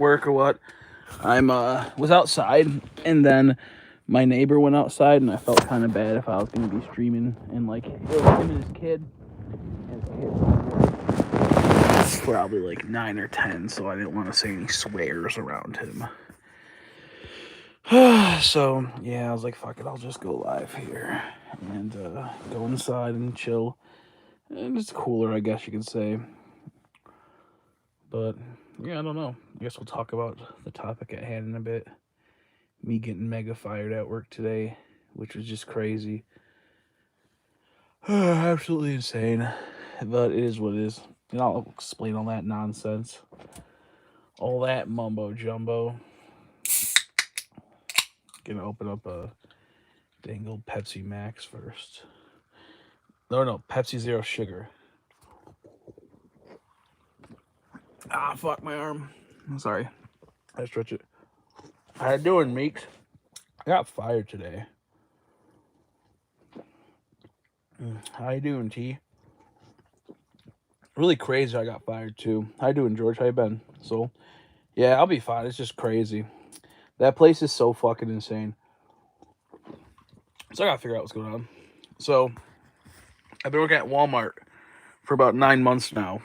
work or what. I'm was outside, and then my neighbor went outside, and I felt kind of bad if I was gonna be streaming, and like it was him and his kid. And his kid was probably like 9 or 10, so I didn't want to say any swears around him. So yeah, I was like, fuck it, I'll just go live here and go inside and chill. And it's cooler, I guess you could say. But yeah, I don't know. I guess we'll talk about the topic at hand in a bit. Me getting mega fired at work today, which was just crazy. Absolutely insane. But it is what it is. And I'll explain all that nonsense. All that mumbo jumbo. Gonna open up a dangled Pepsi Max first. No, Pepsi Zero Sugar. Ah, fuck my arm. I'm sorry. I stretch it. How you doing, Meeks? I got fired today. How you doing, T? Really crazy I got fired too. How you doing, George? How you been? So, yeah, I'll be fine. It's just crazy. That place is so fucking insane. So I gotta figure out what's going on. So, I've been working at Walmart for about 9 months now.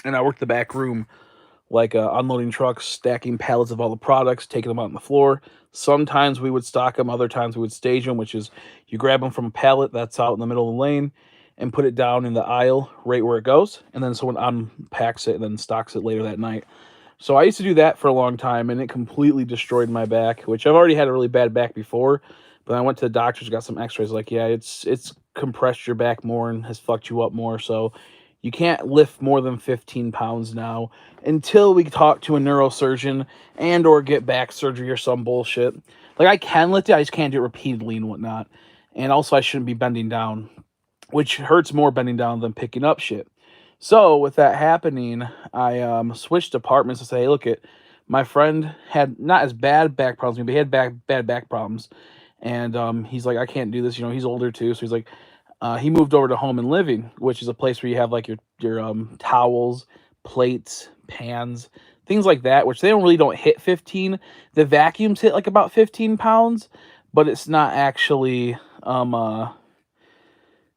And I work the back room, like unloading trucks, stacking pallets of all the products, taking them out on the floor. Sometimes we would stock them, other times we would stage them, which is you grab them from a pallet that's out in the middle of the lane and put it down in the aisle right where it goes, and then someone unpacks it and then stocks it later that night. So I used to do that for a long time, and it completely destroyed my back, which I've already had a really bad back before. But I went to the doctors, got some X-rays. Like, yeah, it's compressed your back more and has fucked you up more. So you can't lift more than 15 pounds now until we talk to a neurosurgeon and or get back surgery or some bullshit. Like, I can lift it, I just can't do it repeatedly and whatnot. And also, I shouldn't be bending down, which hurts more bending down than picking up shit. So with that happening, I switched departments to say, hey, look, my friend had not as bad back problems, but he had bad back problems, and he's like, I can't do this. You know, he's older too, so he's like, he moved over to home and living, which is a place where you have like your towels, plates, pans, things like that, which they don't hit 15. The vacuums hit like about 15 pounds, but it's not actually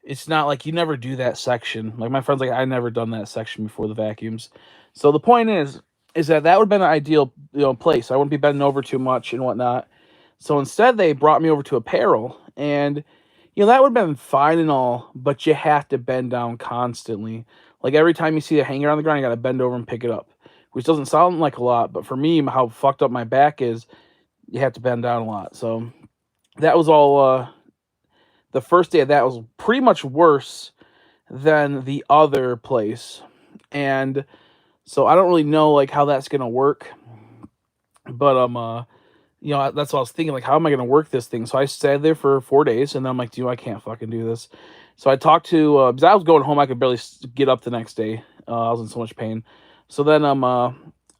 it's not like you never do that section. Like my friend's like, I never done that section before the vacuums. So the point is that would have been an ideal place. I wouldn't be bending over too much and whatnot. So instead, they brought me over to apparel, and that would have been fine and all, but you have to bend down constantly. Like every time you see a hanger on the ground, you got to bend over and pick it up, which doesn't sound like a lot, but for me, how fucked up my back is, you have to bend down a lot. So that was all. The first day of that was pretty much worse than the other place, and so I don't really know like how that's gonna work, but that's what I was thinking. Like, how am I gonna work this thing? So I stayed there for 4 days, and then I'm like, I can't fucking do this. So I talked to because I was going home, I could barely get up the next day. I was in so much pain. So then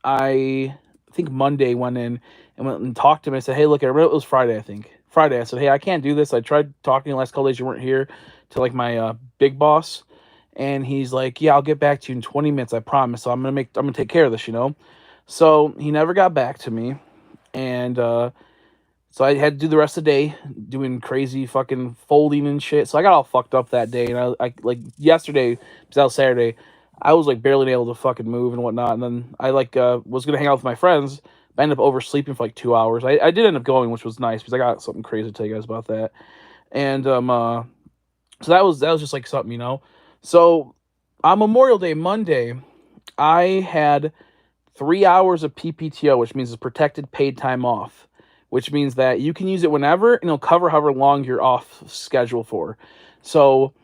I think Monday went in and went and talked to him. I said, hey, look, I remember it was Friday. I think Friday. I said, hey, I can't do this. I tried talking the last couple days you weren't here to like my big boss, and he's like, yeah, I'll get back to you in 20 minutes. I promise. So I'm gonna take care of this. So he never got back to me, and so I had to do the rest of the day doing crazy fucking folding and shit. So I got all fucked up that day, and I like yesterday, because that was Saturday, I was like barely able to fucking move and whatnot. And then I like was gonna hang out with my friends, but I ended up oversleeping for like 2 hours. I did end up going, which was nice because I got something crazy to tell you guys about that. And so that was just like something. So on Memorial Day Monday, I had 3 hours of PPTO, which means it's protected paid time off, which means that you can use it whenever, and it'll cover however long you're off schedule for. So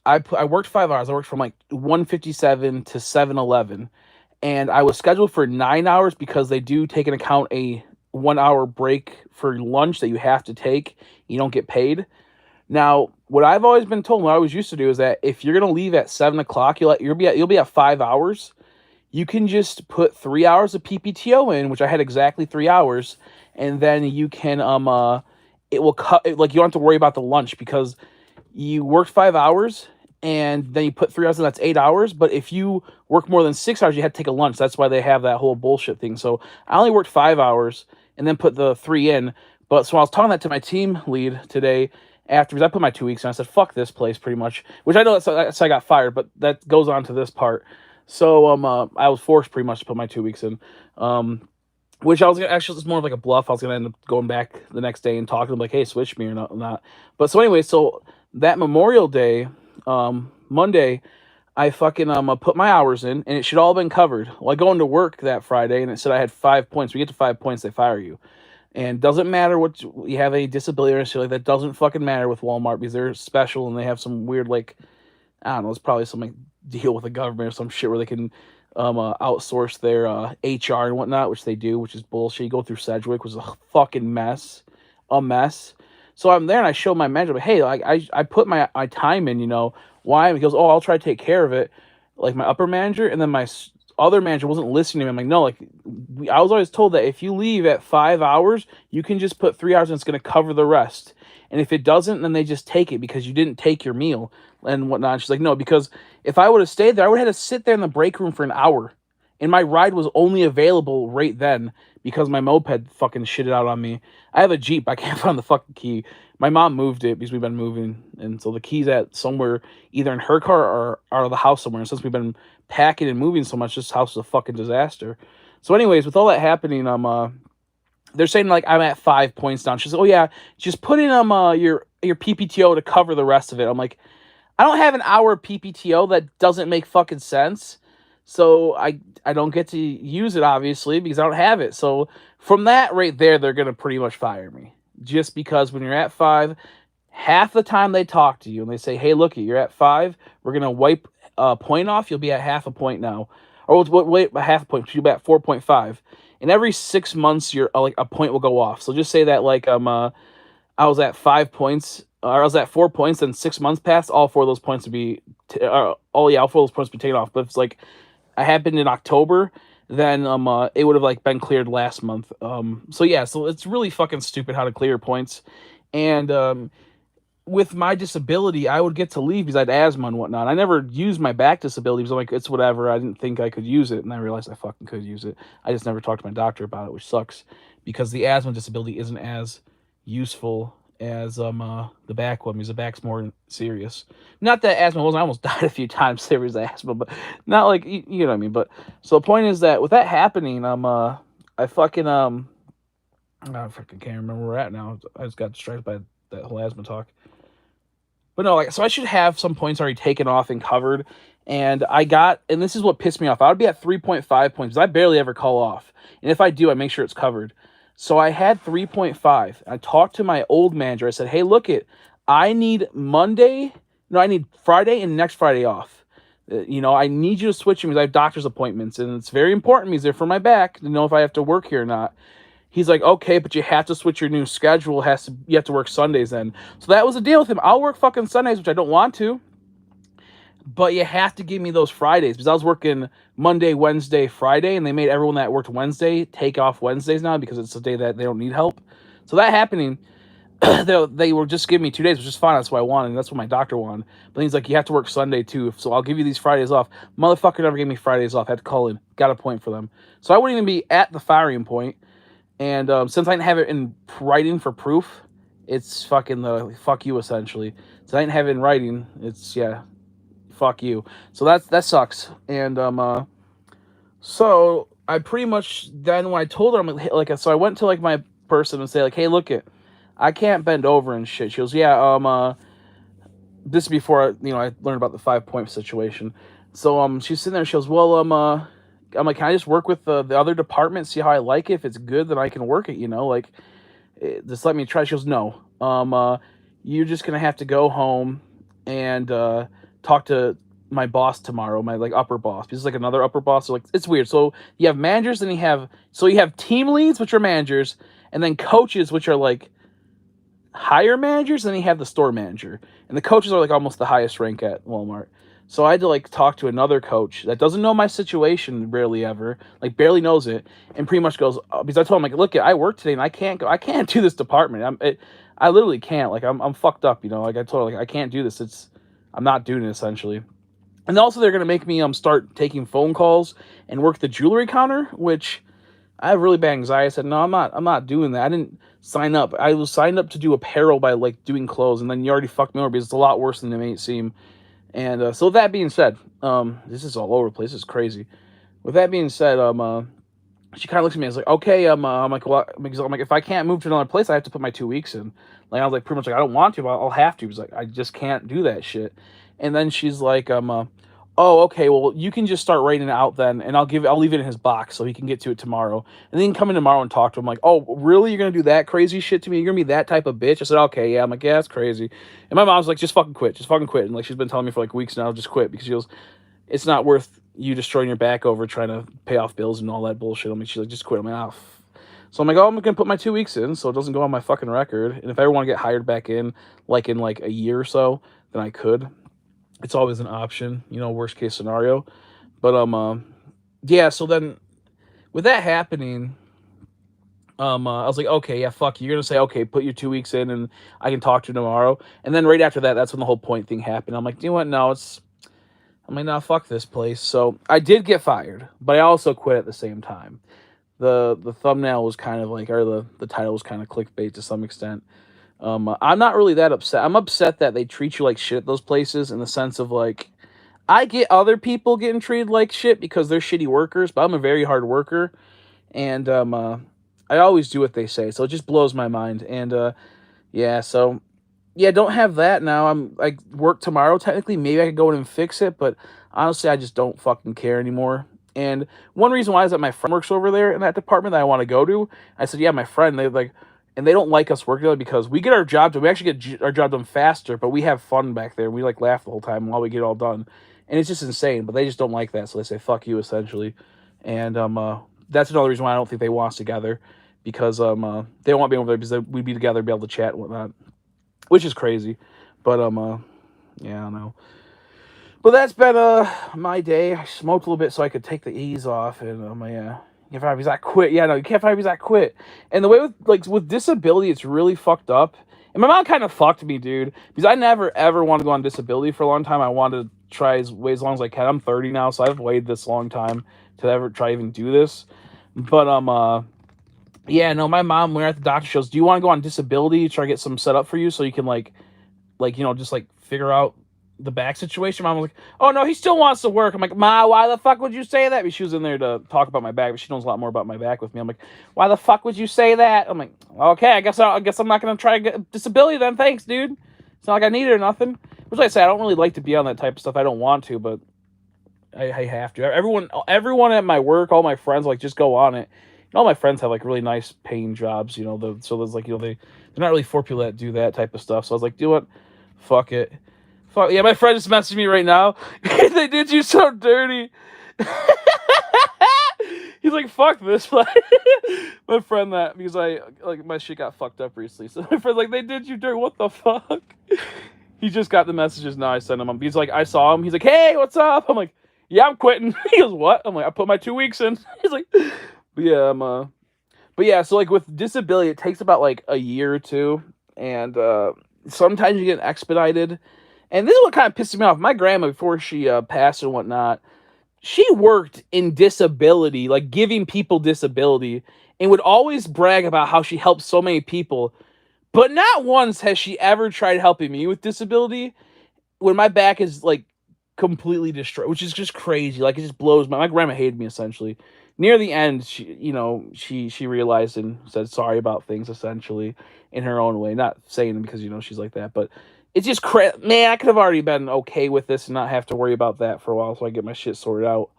I worked 5 hours. I worked from like 1:57 to 7:11, and I was scheduled for 9 hours because they do take into account a 1 hour break for lunch that you have to take. You don't get paid. Now, what I've always been told, what I always used to do, is that if you're gonna leave at 7 o'clock, you'll be at 5 hours. You can just put 3 hours of PPTO in, which I had exactly 3 hours, and then you can it will cut, like, you don't have to worry about the lunch because you worked 5 hours and then you put 3 hours in, that's 8 hours. But if you work more than 6 hours, you have to take a lunch. That's why they have that whole bullshit thing. So I only worked 5 hours and then put the three in. But so I was talking that to my team lead today afterwards. I put my 2 weeks in. I said, fuck this place pretty much, which I know that's I got fired, but that goes on to this part. So I was forced pretty much to put my 2 weeks in. Which I was gonna actually, it's more of like a bluff. I was gonna end up going back the next day and talking to them like, hey, switch me or not. But so anyway, so that Memorial Day, Monday, I fucking put my hours in and it should all been covered. Well, I go into work that Friday and it said I had 5 points. We get to 5 points, they fire you. And doesn't matter what you have, a disability or shit like that. Doesn't fucking matter with Walmart because they're special and they have some weird, like, I don't know, it's probably some like deal with the government or some shit where they can outsource their HR and whatnot, which they do, which is bullshit. You go through Sedgwick, which was a fucking mess, a mess. So I'm there and I show my manager, like, hey, like I put my time in, why? And he goes, oh, I'll try to take care of it, like my upper manager, and then my other manager wasn't listening to me. I'm like, no, like I was always told that if you leave at 5 hours, you can just put 3 hours and it's going to cover the rest. And if it doesn't, then they just take it because you didn't take your meal and whatnot. And she's like, no, because if I would have stayed there, I would have had to sit there in the break room for an hour. And my ride was only available right then because my moped fucking shitted out on me. I have a Jeep. I can't find the fucking key. My mom moved it because we've been moving. And so the key's at somewhere either in her car or out of the house somewhere. And since we've been packing and moving so much, this house is a fucking disaster. So anyways, with all that happening, they're saying like I'm at 5 points down. She's like, oh yeah, just put in your PPTO to cover the rest of it. I'm like, I don't have an hour of PPTO. That doesn't make fucking sense. So I don't get to use it obviously because I don't have it. So from that right there, they're gonna pretty much fire me just because when you're at 5, half the time they talk to you and they say, hey, look, you're at 5. We're gonna wipe a point off. You'll be at half a point now, or wait, half a point. You'll be at 4.5. And every 6 months, you're like a point will go off. So just say that like I was at 5 points, or I was at 4 points, and 6 months passed. All 4 of those points would be, all 4 of those points would be taken off. But if it's like it happened in October, then it would have like been cleared last month. So yeah, so it's really fucking stupid how to clear points, and with my disability, I would get to leave because I had asthma and whatnot. I never used my back disability because I'm like, it's whatever. I didn't think I could use it, and I realized I fucking could use it. I just never talked to my doctor about it, which sucks because the asthma disability isn't as useful as the back one because the back's more serious. Not that asthma wasn't. I almost died a few times serious asthma, but not like you know what I mean. But so the point is that with that happening, I fucking I fucking can't remember where we're at now. I just got distracted by that whole asthma talk. But no, like, so I should have some points already taken off and covered. And this is what pissed me off. I would be at 3.5 points because I barely ever call off. And if I do, I make sure it's covered. So I had 3.5. I talked to my old manager. I said, hey, I need I need Friday and next Friday off. I need you to switch me because I have doctor's appointments. And it's very important because they're for my back to know if I have to work here or not. He's like, okay, but you have to switch your new schedule. You have to work Sundays then. So that was the deal with him. I'll work fucking Sundays, which I don't want to. But you have to give me those Fridays because I was working Monday, Wednesday, Friday, and they made everyone that worked Wednesday take off Wednesdays now because it's a day that they don't need help. So that happening, they were just giving me 2 days, which is fine. That's what I wanted. And that's what my doctor wanted. But he's like, you have to work Sunday too. So I'll give you these Fridays off. Motherfucker never gave me Fridays off. I had to call in. Got a point for them. So I wouldn't even be at the firing point. And since I didn't have it in writing for proof, it's fucking fuck you essentially. So I didn't have it in writing. It's fuck you. So that sucks. And so I pretty much then when I told her, I'm like, so I went to like my person and say like, hey, I can't bend over and shit. She goes, yeah, this is before I learned about the 5 point situation. So she's sitting there. She goes, well, I'm like, can I just work with the other department, see how I like it? If it's good, then I can work it, just let me try. She goes, no, you're just going to have to go home and talk to my boss tomorrow, my upper boss. This is like another upper boss. So it's weird. So you have managers and you have team leads, which are managers, and then coaches, which are like higher managers, and then you have the store manager. And the coaches are like almost the highest rank at Walmart. So I had to talk to another coach that doesn't know my situation barely ever, barely knows it, and pretty much goes because I told him look, I work today and I can't do this department. I literally can't. I'm fucked up. I told her I can't do this. I'm not doing it essentially. And also they're gonna make me start taking phone calls and work the jewelry counter, which I have really bad anxiety. I said, no, I'm not doing that. I didn't sign up. I was signed up to do apparel by like doing clothes, and then you already fucked me over because it's a lot worse than it may seem. And so that being said, this is all over the place. It's crazy. With that being said, she kind of looks at me and is like, okay, I'm like, well, I'm like, if I can't move to another place, I have to put my 2 weeks in. Like, I was like, pretty much like, I don't want to, but I'll have to. He's like, I just can't do that shit. And then she's like, oh, okay, well, you can just start writing it out then, and I'll leave it in his box so he can get to it tomorrow. And then he can come in tomorrow and talk to him. Like, oh, really? You're gonna do that crazy shit to me? You're gonna be that type of bitch? I said, okay, yeah. I'm like, yeah, that's crazy. And my mom's like, just fucking quit. And like, she's been telling me for like weeks now, just quit, because she goes, it's not worth you destroying your back over trying to pay off bills and all that bullshit. I mean, she's like, just quit. I'm like, oh. So I'm like, oh, I'm gonna put my 2 weeks in so it doesn't go on my fucking record. And if I ever want to get hired back in like a year or so, then I could. It's always an option, worst case scenario. But yeah. So then with that happening, I was like, okay, yeah, fuck you. You're gonna say, okay, put your 2 weeks in, and I can talk to you tomorrow. And then right after that, that's when the whole point thing happened. I'm like, you know what? No, I'm like, nah, fuck this place. So I did get fired, but I also quit at the same time. The thumbnail was kind of like, or the title was kind of clickbait to some extent. I'm not really that upset. I'm upset that they treat you like shit at those places, in the sense of like, I get other people getting treated like shit because they're shitty workers, but I'm a very hard worker, and I always do what they say, so it just blows my mind. And yeah, so yeah, don't have that now. I work tomorrow technically. Maybe I could go in and fix it, but honestly, I just don't fucking care anymore. And one reason why is that my friend works over there in that department that I want to go to. I said, yeah, my friend. They like, and they don't like us working together because we get our job done. We actually get our job done faster, but we have fun back there. We like laugh the whole time while we get it all done, and it's just insane. But they just don't like that, so they say fuck you essentially. And that's another reason why I don't think they want us together, because they don't want me over there because we'd be together, be able to chat and whatnot, which is crazy. But yeah, I don't know. But that's been my day. I smoked a little bit so I could take the ease off, and yeah, you can't fire me because I quit. Yeah, no, you can't fire me because I quit. And the way with disability, it's really fucked up. And my mom kind of fucked me, dude, because I never ever wanted to go on disability for a long time. I wanted to try as long as I can. I'm 30 now, so I've waited this long time to ever try even do this. But yeah, no, my mom, when we were at the doctor, she goes, do you want to go on disability, try to get some set up for you so you can just like figure out the back situation? Mom was like, oh no, he still wants to work. I'm like, Ma, why the fuck would you say that? Because she was in there to talk about my back, but she knows a lot more about my back with me. I'm like, why the fuck would you say that? I'm like, okay, I guess I'm not gonna try to get disability then. Thanks, dude. It's not like I need it or nothing. Which, like I say, I don't really like to be on that type of stuff. I don't want to, but I have to. Everyone at my work, all my friends, like, just go on it. And all my friends have like really nice paying jobs, so there's like, they're not really for people that do that type of stuff. So I was like, do what? Fuck it. Fuck yeah, my friend just messaged me right now. They did you so dirty. He's like, fuck this. My friend, that because my shit got fucked up recently. So my friend's like, they did you dirty. What the fuck? He just got the messages now. I sent him. He's like, I saw him. He's like, hey, what's up? I'm like, yeah, I'm quitting. He goes, what? I'm like, I put my 2 weeks in. He's like, but yeah, but yeah, so like with disability, it takes about like a year or two, and sometimes you get expedited. And this is what kind of pisses me off. My grandma, before she passed and whatnot, she worked in disability, like giving people disability, and would always brag about how she helped so many people. But not once has she ever tried helping me with disability when my back is like completely destroyed, which is just crazy. Like, it just blows my grandma hated me essentially. Near the end, she realized and said sorry about things essentially in her own way. Not saying it because she's like that, but it's just man, I could have already been okay with this and not have to worry about that for a while, so I get my shit sorted out.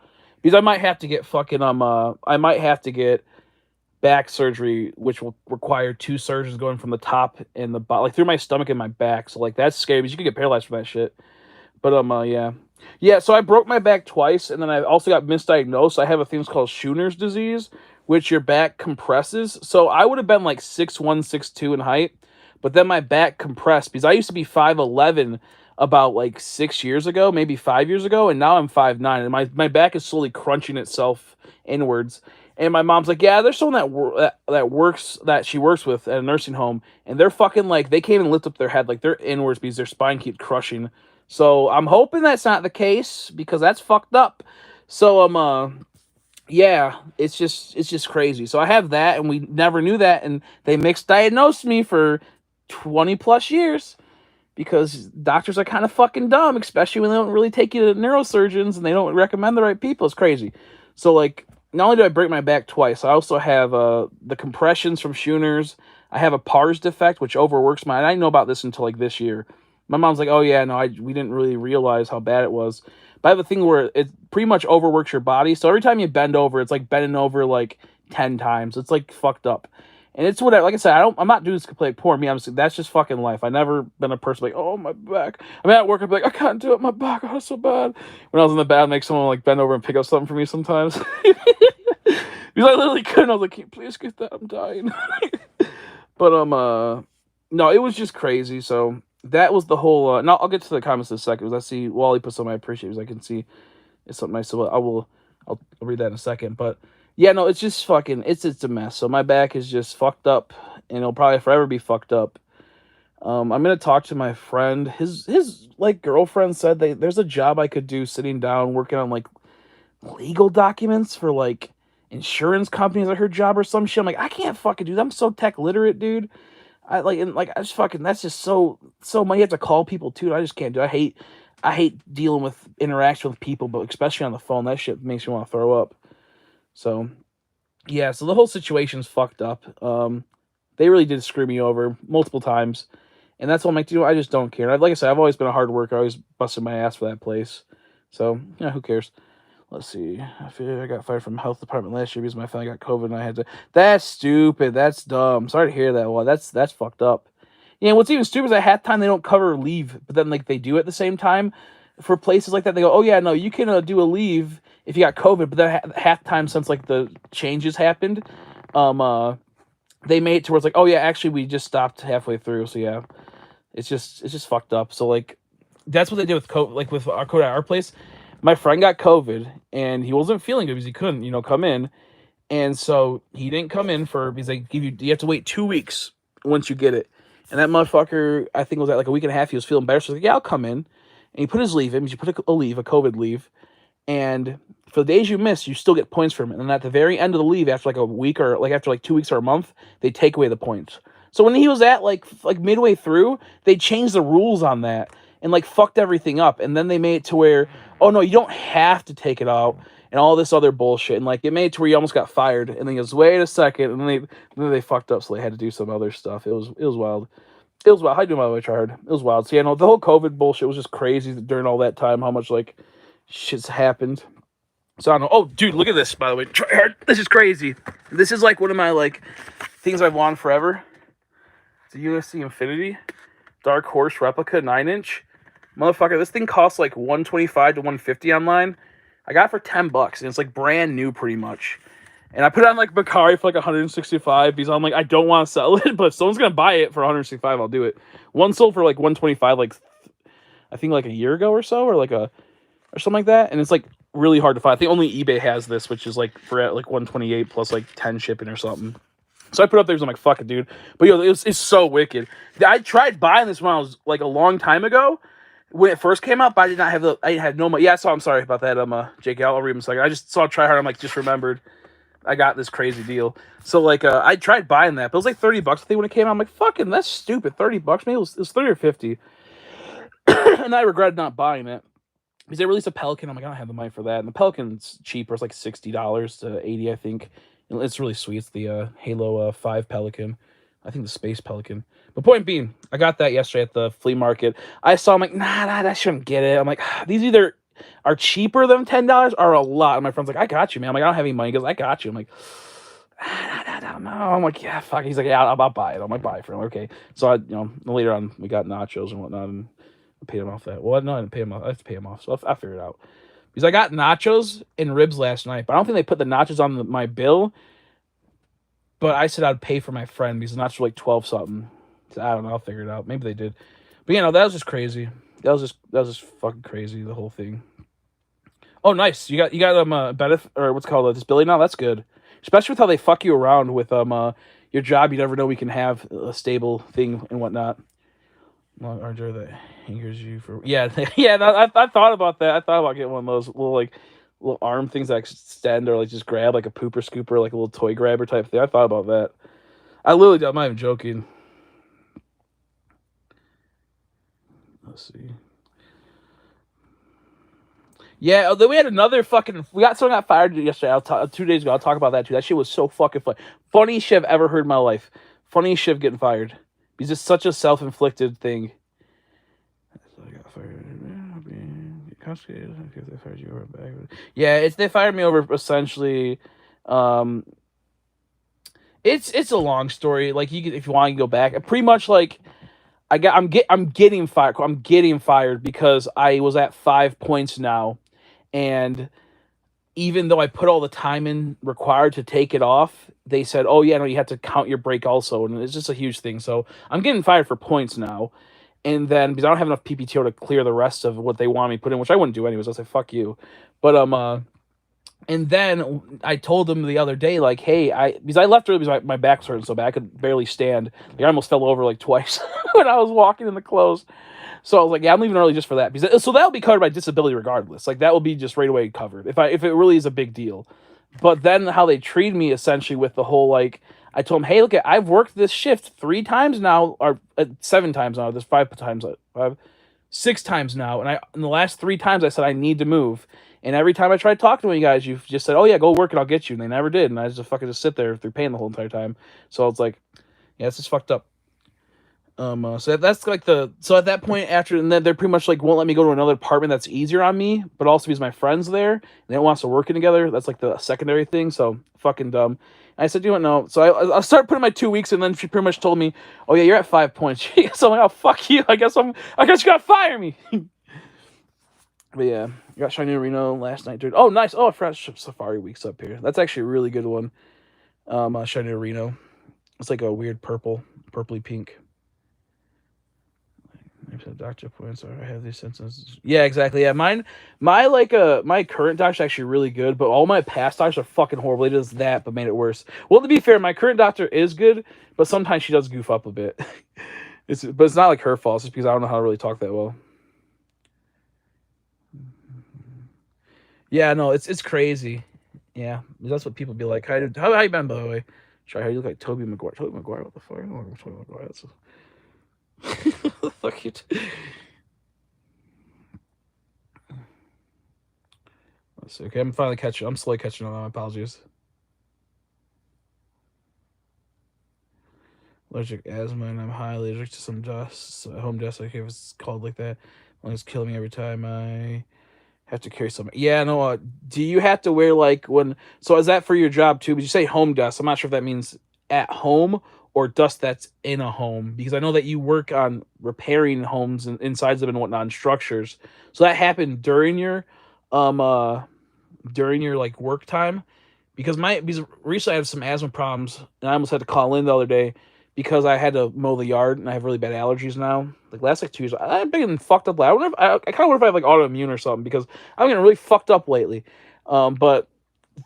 Because I might have to get I might have to get back surgery, which will require 2 surgeons going from the top and the bottom, like through my stomach and my back. So like, that's scary because you could get paralyzed from that shit. But yeah. So I broke my back twice, and then I also got misdiagnosed. I have a thing called Schooner's disease, which your back compresses. So I would have been like 6'1", 6'2" in height, but then my back compressed because I used to be 5'11" about like 6 years ago, maybe 5 years ago, and now I'm 5'9", and my back is slowly crunching itself inwards. And my mom's like, yeah, there's someone that she works with at a nursing home, and they're fucking like, they can't even lift up their head, like they're inwards because their spine keeps crushing. So I'm hoping that's not the case because that's fucked up. So yeah, it's just crazy. So I have that, and we never knew that, and they misdiagnosed me for 20 plus years because doctors are kind of fucking dumb, especially when they don't really take you to neurosurgeons and they don't recommend the right people. It's crazy. So like, not only do I break my back twice, I also have the compressions from Schooners. I have a pars defect, which overworks my. I didn't know about this until like this year. My mom's like, "Oh yeah, no, we didn't really realize how bad it was." But I have a thing where it pretty much overworks your body. So every time you bend over, it's like bending over like 10 times. It's like fucked up. And it's whatever. Like I said, I'm not doing this to play poor me. That's just fucking life. I've never been a person like, oh my back. I'm at work. I'm like, I can't do it. My back hurts so bad. When I was in the bed, I'd make someone like bend over and pick up something for me sometimes. Because I literally couldn't. I was like, can you please get that? I'm dying. But no, it was just crazy. So that was the whole. Now I'll get to the comments in a second. Because I see Wally put something I appreciate. Because I can see it's something nice. So I'll read that in a second. But yeah, no, it's just fucking. It's a mess. So my back is just fucked up, and it'll probably forever be fucked up. I'm gonna talk to my friend. His like girlfriend said there's a job I could do sitting down working on like legal documents for like insurance companies at her job or some shit. I'm like, I can't fucking do that. I'm so tech literate, dude. I just fucking that's just so much. You have to call people too. I just can't do. I hate dealing with interaction with people, but especially on the phone. That shit makes me want to throw up. So yeah, so the whole situation's fucked up. They really did screw me over multiple times, and that's what I'm like. I just don't care. Like I said, I've always been a hard worker. I always busted my ass for that place. So yeah, who cares? Let's see. I feel I got fired from health department last year because my family got COVID and I had to. That's stupid. That's dumb. Sorry to hear that. Well, that's fucked up. Yeah, and what's even stupid is at halftime they don't cover leave, but then like they do at the same time for places like that. They go, oh yeah, no, you can do a leave if you got COVID, but then halftime since like the changes happened, they made it to where it's like, oh yeah, actually we just stopped halfway through. So yeah, it's just fucked up. So like that's what they did with COVID, like with our code at our place. My friend got COVID and he wasn't feeling good because he couldn't, come in. And so he didn't come in because they give you have to wait 2 weeks once you get it. And that motherfucker, I think it was at like a week and a half, he was feeling better. So he's like, yeah, I'll come in. And he put his leave in. You put a COVID leave. And for the days you miss, you still get points from it. And at the very end of the leave, after like a week or like after like 2 weeks or a month, they take away the points. So when he was at like midway through, they changed the rules on that and like fucked everything up. And then they made it to where, oh no, you don't have to take it out and all this other bullshit. And like it made it to where you almost got fired. And then he goes, wait a second. And then they fucked up, so they had to do some other stuff. It was wild. It was wild. How you doing, by the way, Tryhard? It was wild. So yeah, no, the whole COVID bullshit was just crazy during all that time. How much like shit's happened. So I don't know. Oh, dude, look at this, by the way. Tryhard, this is crazy. This is like one of my like things I've wanted forever. It's a USC Infinity Dark Horse replica 9-inch. Motherfucker, this thing costs like $125 to $150 online. I got it for $10, and it's like brand new pretty much. And I put it on like Bakari for like $165 because I'm like, I don't want to sell it, but if someone's gonna buy it for $165, I'll do it. One sold for like $125, like I think like a year ago or so, or something like that. And it's like really hard to find. I think only eBay has this, which is like for at like $128 plus like 10 shipping or something. So I put it up there, so I'm like, fuck it, dude. But it's so wicked. I tried buying this when I was like a long time ago when it first came out, but I did not have I had no money. Yeah, so I'm sorry about that. Jake, I'll read him a second. I just saw Tryhard. I'm like, just remembered I got this crazy deal. So like, I tried buying that, but it was like $30. I think when it came out, I'm like, fucking, that's stupid. $30. Maybe it was 30 or 50. And I regretted not buying it because they released a Pelican. I'm like, I don't have the money for that. And the Pelican's cheaper. It's like $60 to $80, I think. And it's really sweet. It's the Halo 5 Pelican. I think the Space Pelican. But point being, I got that yesterday at the flea market. I saw, I'm like, nah, I shouldn't get it. I'm like, these either are cheaper than $10 or a lot. And my friend's like, I got you, man. I'm like, I don't have any money. He goes, I got you. I'm like, I don't know. I'm like, yeah, fuck. He's like, yeah, I'll buy it. I'm like, buy it for him. Okay. So later on, we got nachos and whatnot, and I paid him off that. Well, no, I didn't pay him off. I have to pay him off. So I'll figure it out. Because I got nachos and ribs last night, but I don't think they put the nachos on my bill. But I said I'd pay for my friend because the nachos were like 12 something. So I don't know. I'll figure it out. Maybe they did. But that was just crazy. That was just fucking crazy. The whole thing. Oh, nice. You got benefit or what's called disability now. That's good. Especially with how they fuck you around with your job. You never know we can have a stable thing and whatnot. long arm dryer that hangers you for. Yeah, yeah. I thought about that. I thought about getting one of those little arm things that extend or like just grab like a pooper scooper, like a little toy grabber type thing. I thought about that. I literally, I'm not even joking. Let's see. Yeah, then we had another fucking. We got someone got fired yesterday. 2 days ago. I'll talk about that too. That shit was so fucking funny. Funniest shit I've ever heard in my life. Funniest shit getting fired. Because it's such a self-inflicted thing. So I got fired. They fired you back. Yeah, they fired me over essentially. Um, it's a long story. Like if you want to go back, pretty much like I'm getting fired. I'm getting fired because I was at 5 points now, and even though I put all the time in required to take it off, they said, "Oh yeah, no, you have to count your break also," and it's just a huge thing. So I'm getting fired for points now, and then because I don't have enough PPTO to clear the rest of what they want me to put in, which I wouldn't do anyways. I'll say fuck you, but and then I told them the other day, like, hey, because I left early because my back's hurting so bad I could barely stand. Like I almost fell over like twice when I was walking in the clothes. So I was like, yeah, I'm leaving early just for that. Because so that'll be covered by disability regardless. Like that will be just right away covered if it really is a big deal. But then how they treat me essentially with the whole like I told them, hey, look, I've worked this shift 3 times now, or 7 times now. There's 5 times, 6 times now, and in the last 3 times I said I need to move. And every time I tried talking to you guys, you've just said, "Oh yeah, go work and I'll get you." And they never did, and I just fucking sit there through pain the whole entire time. So it's like, yeah, it's just fucked up. So that's like so at that point after, and then they're pretty much like won't let me go to another apartment that's easier on me, but also because my friend's there and they don't want us to working together. That's like the secondary thing. So fucking dumb. And I said, you don't know. So I started putting my 2 weeks, and then she pretty much told me, "Oh yeah, you're at 5 points." So I'm like, "Oh fuck you. I guess you gotta fire me." But yeah, I got Shiny Reno last night, dude. Oh nice. Oh, fresh Safari Week's up here. That's actually a really good one. Shiny Reno. It's like a weird purpley pink. Doctor points are I have these symptoms. Yeah, exactly. Yeah, my current doctor's actually really good, but all my past doctors are fucking horrible. It does that, but made it worse. Well, to be fair, my current doctor is good, but sometimes she does goof up a bit. But it's not like her fault. It's just because I don't know how to really talk that well. Yeah, no, it's crazy. Yeah, that's what people be like. How you been, by the way? Try how you look like Toby Maguire. Toby Maguire, what the fuck? I don't know Toby Maguire. That's what the fuck you. Let's see. Okay, I'm finally catching. I'm slowly catching on. My apologies. Allergic asthma, and I'm highly allergic to some dust. Home dust, like if it's called like that, it's killing me every time I have to carry something. Yeah, no. Do you have to wear like when? So is that for your job too? But you say home dust. I'm not sure if that means at home or dust that's in a home, because I know that you work on repairing homes and insides of them and whatnot and structures. So that happened um uh during your like work time, because recently I had some asthma problems and I almost had to call in the other day because I had to mow the yard and I have really bad allergies now. Like last like 2 years, I've been fucked up. I wonder if I kind of wonder if I have like autoimmune or something, because I'm getting really fucked up lately. But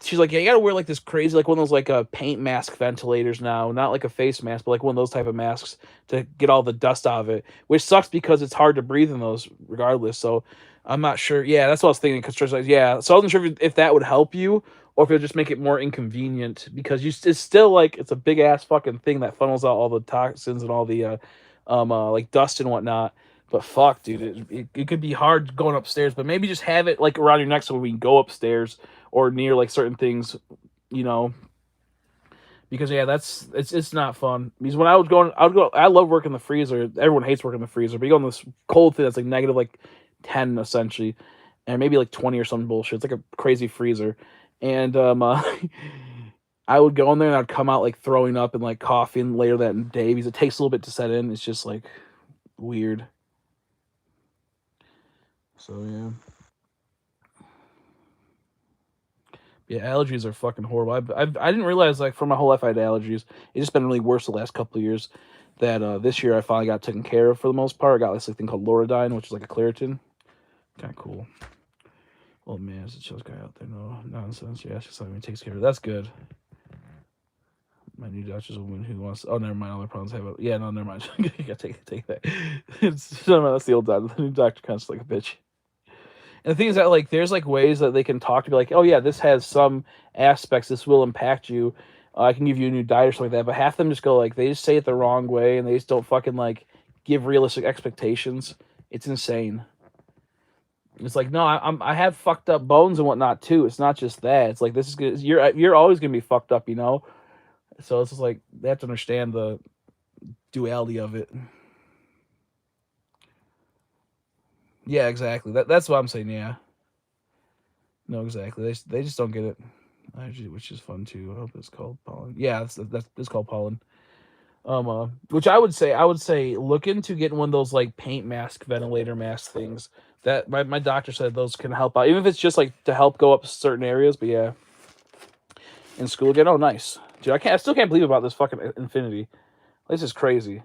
she's like, yeah, you gotta wear like this crazy, like one of those like paint mask ventilators now, not like a face mask, but like one of those type of masks to get all the dust out of it, which sucks because it's hard to breathe in those regardless. So I'm not sure. Yeah, that's what I was thinking. Cause like, yeah, so I wasn't sure if that would help you or if it would just make it more inconvenient, because it's still like it's a big ass fucking thing that funnels out all the toxins and all the like dust and whatnot. But fuck, dude, it could be hard going upstairs. But maybe just have it like around your neck so we can go upstairs or near like certain things, you know. Because yeah, it's not fun. Because when I would go, I love working the freezer. Everyone hates working the freezer, but you go on this cold thing that's like negative like 10 essentially, and maybe like 20 or some bullshit. It's like a crazy freezer, and I would go in there and I'd come out like throwing up and like coughing later that day because it takes a little bit to set in. It's just like weird. So yeah. Yeah, allergies are fucking horrible. I didn't realize like for my whole life I had allergies. It's just been really worse the last couple of years. That this year I finally got taken care of for the most part. I got this like, thing called Loradine, which is like a Claritin. Kind of cool. Oh man, there's a chills guy out there. No nonsense. Yeah, she's something he takes care of. That's good. My new Dutchess woman who wants. Oh, never mind. All their problems have. Yeah, no, never mind. I gotta take that. No, that's the old doctor. The new doctor kind of like a bitch. And the thing is that like there's like ways that they can talk to be like, oh yeah, this has some aspects. This will impact you. I can give you a new diet or something like that. But half of them just go like they just say it the wrong way and they just don't fucking like give realistic expectations. It's insane. It's like no, I have fucked up bones and whatnot too. It's not just that. It's like this is good. You're always gonna be fucked up, you know. So it's just like they have to understand the duality of it. Yeah, exactly. That's what I'm saying. Yeah, no, exactly. They just don't get it. Which is fun too. I hope it's called pollen. Yeah, that's it's called pollen. Which I would say look into getting one of those like paint mask ventilator mask things. That my doctor said those can help out, even if it's just like to help go up certain areas. But yeah, in school again. Oh, nice, dude. I still can't believe about this fucking Infinity. This is crazy.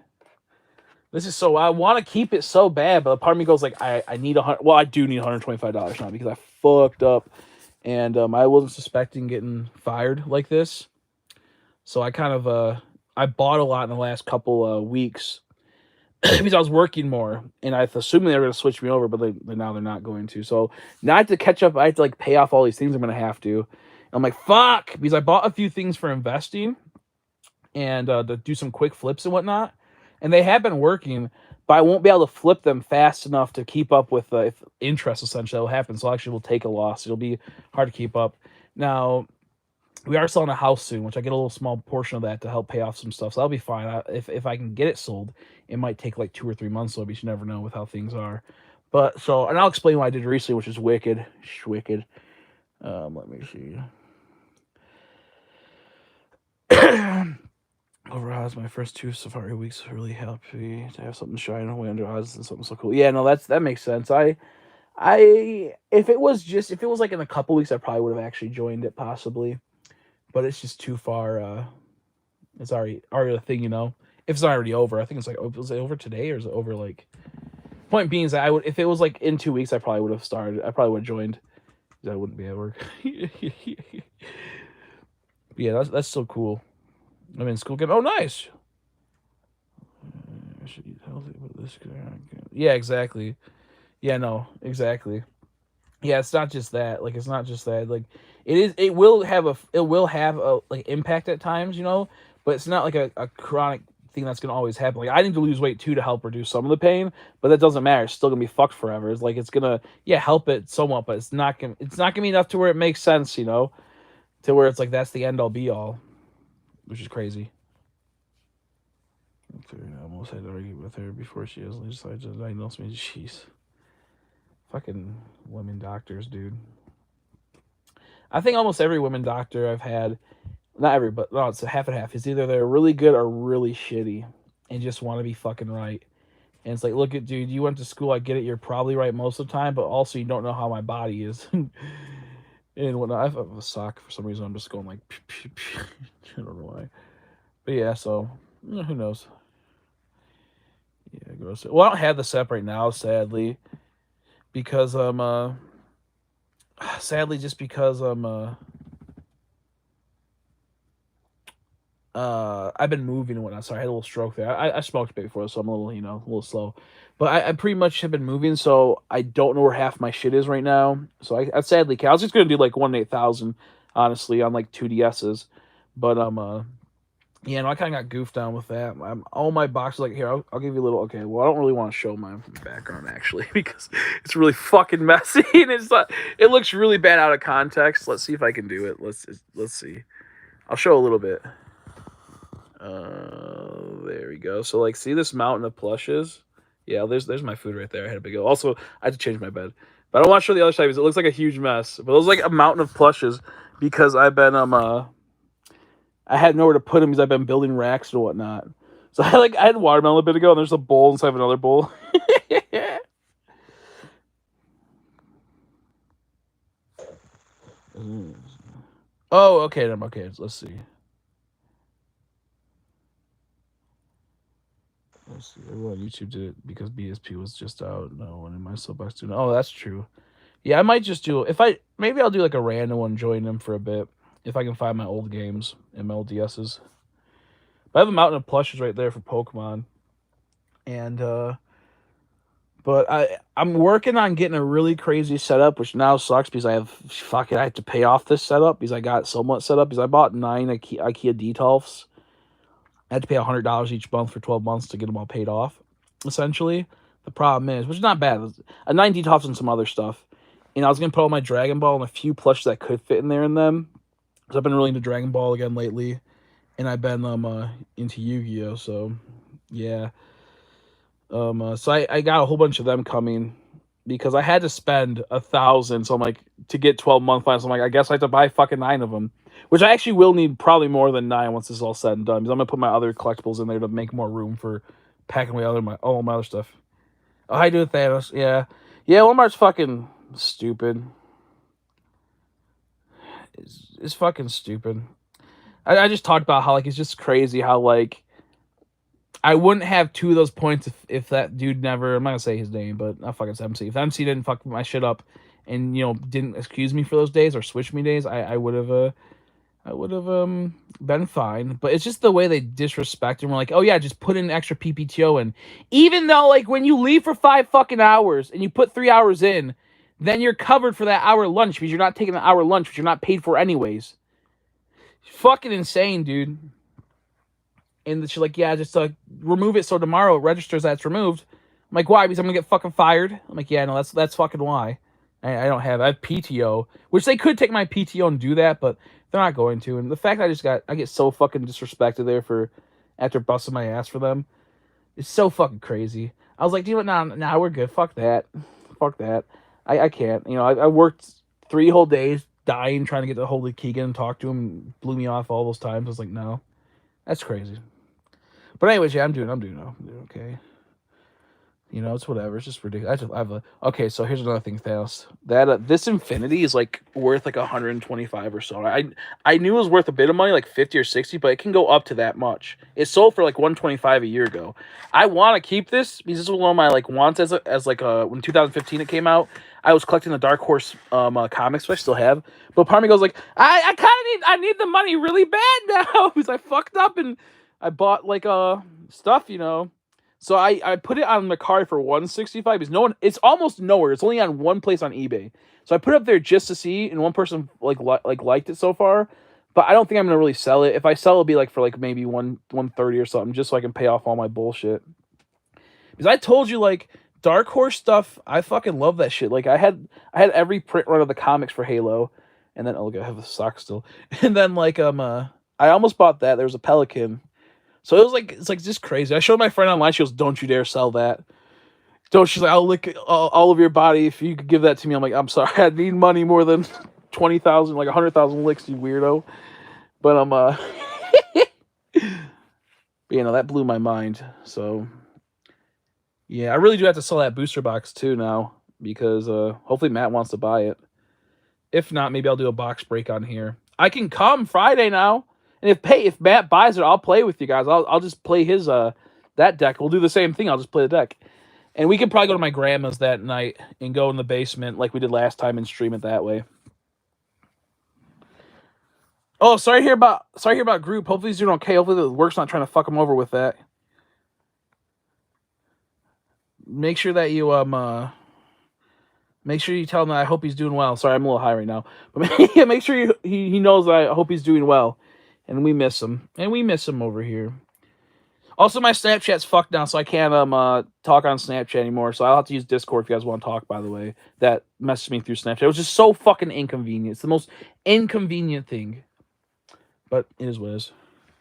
This is so. I want to keep it so bad, but a part of me goes like, I need Well, I do need $125 now because I fucked up, and I wasn't suspecting getting fired like this. So I kind of I bought a lot in the last couple weeks because I was working more, and I assumed they were going to switch me over, but now they're not going to. So now I have to catch up. I have to like pay off all these things I'm going to have to. And I'm like, fuck, because I bought a few things for investing and to do some quick flips and whatnot, and they have been working. But I won't be able to flip them fast enough to keep up with the interest. Essentially, that will happen. So actually, we'll take a loss. It'll be hard to keep up. Now, we are selling a house soon, which I get a little small portion of that to help pay off some stuff. So that'll be fine. If I can get it sold, it might take like 2 or 3 months. So you never know with how things are. But so, and I'll explain what I did recently, which is wicked, wicked. Let me see. Over Oz, my first 2 Safari weeks really happy to have something shine away under Oz and something so cool. Yeah, no, that makes sense. If it was like in a couple weeks, I probably would have actually joined it possibly, but it's just too far. It's already a thing, you know. If it's not already over, I think it's like, was it over today or is it over like? Point being is that if it was like in 2 weeks, I probably would have started. I probably would have joined. I wouldn't be at work. Yeah, that's so cool. I'm in school again. Oh, nice. I should eat healthy, but this guy. Yeah, exactly. Yeah, no, exactly. Yeah, it's not just that. Like, it's not just that. Like, it is. It will have a like impact at times, you know. But it's not like a chronic thing that's gonna always happen. Like, I need to lose weight too to help reduce some of the pain, but that doesn't matter. It's still gonna be fucked forever. It's like it's gonna help it somewhat, but it's not gonna be enough to where it makes sense, you know, to where it's like that's the end all be all, which is crazy. I almost had to argue with her before she has decided to diagnose me. Jeez. Fucking women doctors, dude. I think almost every women doctor I've had, not every, but no, it's a half and half. It's either they're really good or really shitty and just want to be fucking right. And it's like, look at, dude, you went to school. I get it. You're probably right most of the time, but also you don't know how my body is. And when I have a sock, for some reason, I'm just going like, I don't know why. But yeah, so who knows? Yeah, gross. Well, I don't have the SEP right now, sadly, because sadly, just because I've been moving and whatnot. So I had a little stroke there. I smoked a bit before, so I'm a little, a little slow. But I pretty much have been moving, so I don't know where half my shit is right now. So I sadly can't. I was just gonna do like 1 in 8,000, honestly, on like 2DSs. But yeah, no, I kind of got goofed down with that. All my boxes, like, here, I'll give you a little. Okay, well, I don't really want to show my background actually because it's really fucking messy and it looks really bad out of context. Let's see if I can do it. Let's see. I'll show a little bit. There we go. So like, see this mountain of plushes? Yeah, there's my food right there. I had a big. Also, I had to change my bed, but I don't want to show the other side because it looks like a huge mess. But it was like a mountain of plushes because I've been I had nowhere to put them because I've been building racks and whatnot. So I had watermelon a bit ago, and there's a bowl inside of another bowl. Oh, okay. Okay. Let's see. Let's see. Everyone on YouTube did it because BSP was just out. No one in my soapbox doing. Oh, that's true. Yeah, I might just do. Maybe I'll do like a random one, join them for a bit if I can find my old games and my old DSs. But I have a mountain of plushes right there for Pokemon, and but I'm working on getting a really crazy setup, which now sucks because I have to pay off this setup because I got somewhat set up because I bought 9 IKEA Detolfs. I had to pay $100 each month for 12 months to get them all paid off. Essentially, the problem is, which is not bad, a 9 Detolfs and some other stuff. And I was gonna put all my Dragon Ball and a few plushes that could fit in there in them. Because I've been really into Dragon Ball again lately, and I've been into Yu-Gi-Oh. So yeah. So I got a whole bunch of them coming because I had to spend 1,000. So I'm like, to get 12-month plans, I'm like, I guess I have to buy fucking 9 of them, which I actually will need probably more than 9 once this is all said and done. Because I'm gonna put my other collectibles in there to make more room for packing away all my other stuff. Oh, how you doing, Thanos? Yeah, yeah. Walmart's fucking stupid. It's fucking stupid. I just talked about how like it's just crazy how like I wouldn't have 2 of those points if that dude never. I'm not gonna say his name, but I fucking MC. If MC didn't fuck my shit up, and didn't excuse me for those days or switch me days, I would have been fine. But it's just the way they disrespect and we're like, oh yeah, just put in extra PPTO in, even though like when you leave for 5 fucking hours and you put 3 hours in, then you're covered for that hour lunch because you're not taking an hour lunch, which you're not paid for anyways. Fucking insane, dude. And she's like, yeah, just remove it so tomorrow it registers that it's removed. I'm like, why? Because I'm gonna get fucking fired. I'm like, yeah, no, that's fucking why. I have PTO, which they could take my PTO and do that, but they're not going to. And the fact that I get so fucking disrespected there after busting my ass for them, it's so fucking crazy. I was like, do you know what? Nah, we're good. Fuck that. Fuck that. I can't. I worked 3 whole days dying trying to get a hold of Keegan and talk to him, and blew me off all those times. I was like, no, that's crazy. But anyways, yeah, I'm doing okay. It's whatever. It's just ridiculous. Okay, so here's another thing, Thanos. That this Infinity is like worth like 125 or so. I knew it was worth a bit of money, like 50 or 60, but it can go up to that much. It sold for like 125 a year ago. I want to keep this because this was one of my like wants as when 2015 it came out. I was collecting the Dark Horse comics, which I still have. But part of me goes like, I need the money really bad now because I fucked up and I bought like stuff, So I put it on the card for 165 because it's almost nowhere. It's only on one place on eBay. So I put it up there just to see, and one person liked it so far. But I don't think I'm gonna really sell it. If I sell, it'll be like for like maybe 130 or something, just so I can pay off all my bullshit. Because I told you like Dark Horse stuff, I fucking love that shit. Like I had every print run of the comics for Halo, and then look, I have the socks still. And then like I almost bought that. There was a Pelican. So it's like just crazy. I showed my friend online. She goes, "Don't you dare sell that." She's like, "I'll lick all of your body if you could give that to me." I'm like, "I'm sorry, I need money more than 20,000, like 100,000 licks, you weirdo." But but, that blew my mind. So yeah, I really do have to sell that booster box too now because hopefully Matt wants to buy it. If not, maybe I'll do a box break on here. I can come Friday now. And if Matt buys it, I'll play with you guys. I'll just play his that deck. We'll do the same thing. I'll just play the deck. And we can probably go to my grandma's that night and go in the basement like we did last time and stream it that way. Oh, sorry to hear about group. Hopefully he's doing okay. Hopefully the work's not trying to fuck him over with that. Make sure that you make sure you tell him that I hope he's doing well. Sorry, I'm a little high right now. But yeah, make sure he knows that I hope he's doing well. And we miss him. And we miss him over here. Also, my Snapchat's fucked now, so I can't talk on Snapchat anymore. So I'll have to use Discord if you guys want to talk, by the way. That messaged me through Snapchat. It was just so fucking inconvenient. It's the most inconvenient thing. But it is what it is.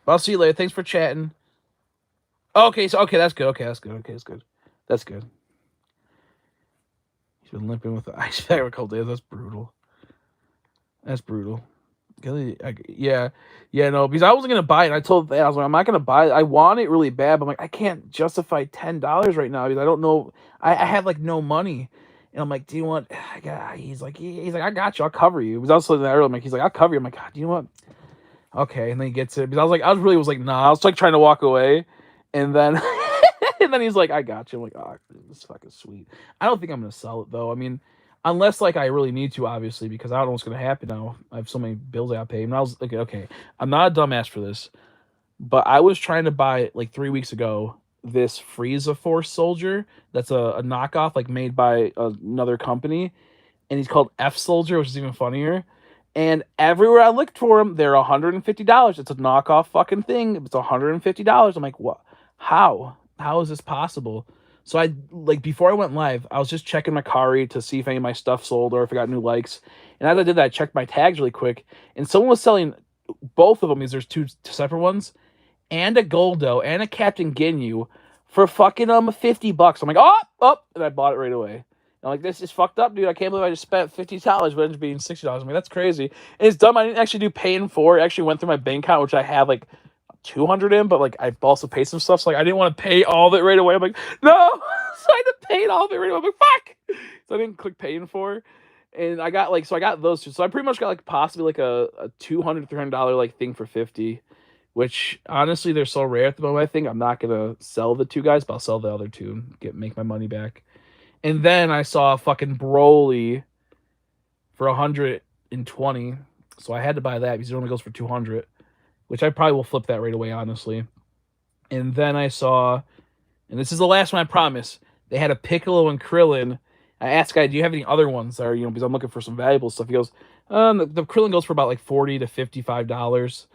But I'll see you later. Thanks for chatting. Okay, that's good. Okay, that's good. That's good. He's been limping with the ice pack for a couple days. That's brutal. Yeah, no, because I wasn't gonna buy it. I told I was like, I'm not gonna buy it. I want it really bad, but I'm like, I can't justify $10 right now because I don't know. I have like no money, and I'm like, do you want? He's like, I got you. I'll cover you. Because I was saying that earlier. I'm like, he's like, I'll cover you. I'm like, God, do you know what? Okay, and then he gets it because I was like, nah. I was like trying to walk away, and then and then he's like, I got you. I'm like, oh, this is fucking sweet. I don't think I'm gonna sell it though. I mean. Unless, like, I really need to, obviously, because I don't know what's going to happen now. I have so many bills I got to pay. And I was like, okay, I'm not a dumbass for this. But I was trying to buy like 3 weeks ago this Frieza Force soldier that's a knockoff, like made by another company, and he's called F Soldier, which is even funnier. And everywhere I looked for him, they're $150. It's a knockoff fucking thing. It's $150. I'm like, what? How? How is this possible? So I like before I went live, I was just checking my Kari to see if any of my stuff sold or if I got new likes. And as I did that, I checked my tags really quick, and someone was selling both of them. Because there's two separate ones, and a Goldo and a Captain Ginyu for fucking $50. I'm like, oh, and I bought it right away. And I'm like, this is fucked up, dude. I can't believe I just spent $50, but it ended up being $60. I'm like, that's crazy. And it's dumb. I didn't actually do pay in four. It actually went through my bank account, which I have like 200 in, but like I also paid some stuff. So like I didn't want to pay all of it right away. I'm like, no. So I had to pay all of it right away. I'm like, fuck. So I didn't click pay in four. And I got I got those two. So I pretty much got like possibly like a $200, $300 like thing for 50, which honestly they're so rare at the moment. I think I'm not gonna sell the two guys, but I'll sell the other two and make my money back. And then I saw a fucking Broly for 120, so I had to buy that because it only goes for 200, which I probably will flip that right away, honestly. And then I saw, and this is the last one, I promise. They had a Piccolo and Krillin. I asked guy, do you have any other ones that are, because I'm looking for some valuable stuff. He goes, the Krillin goes for about like $40 to $55,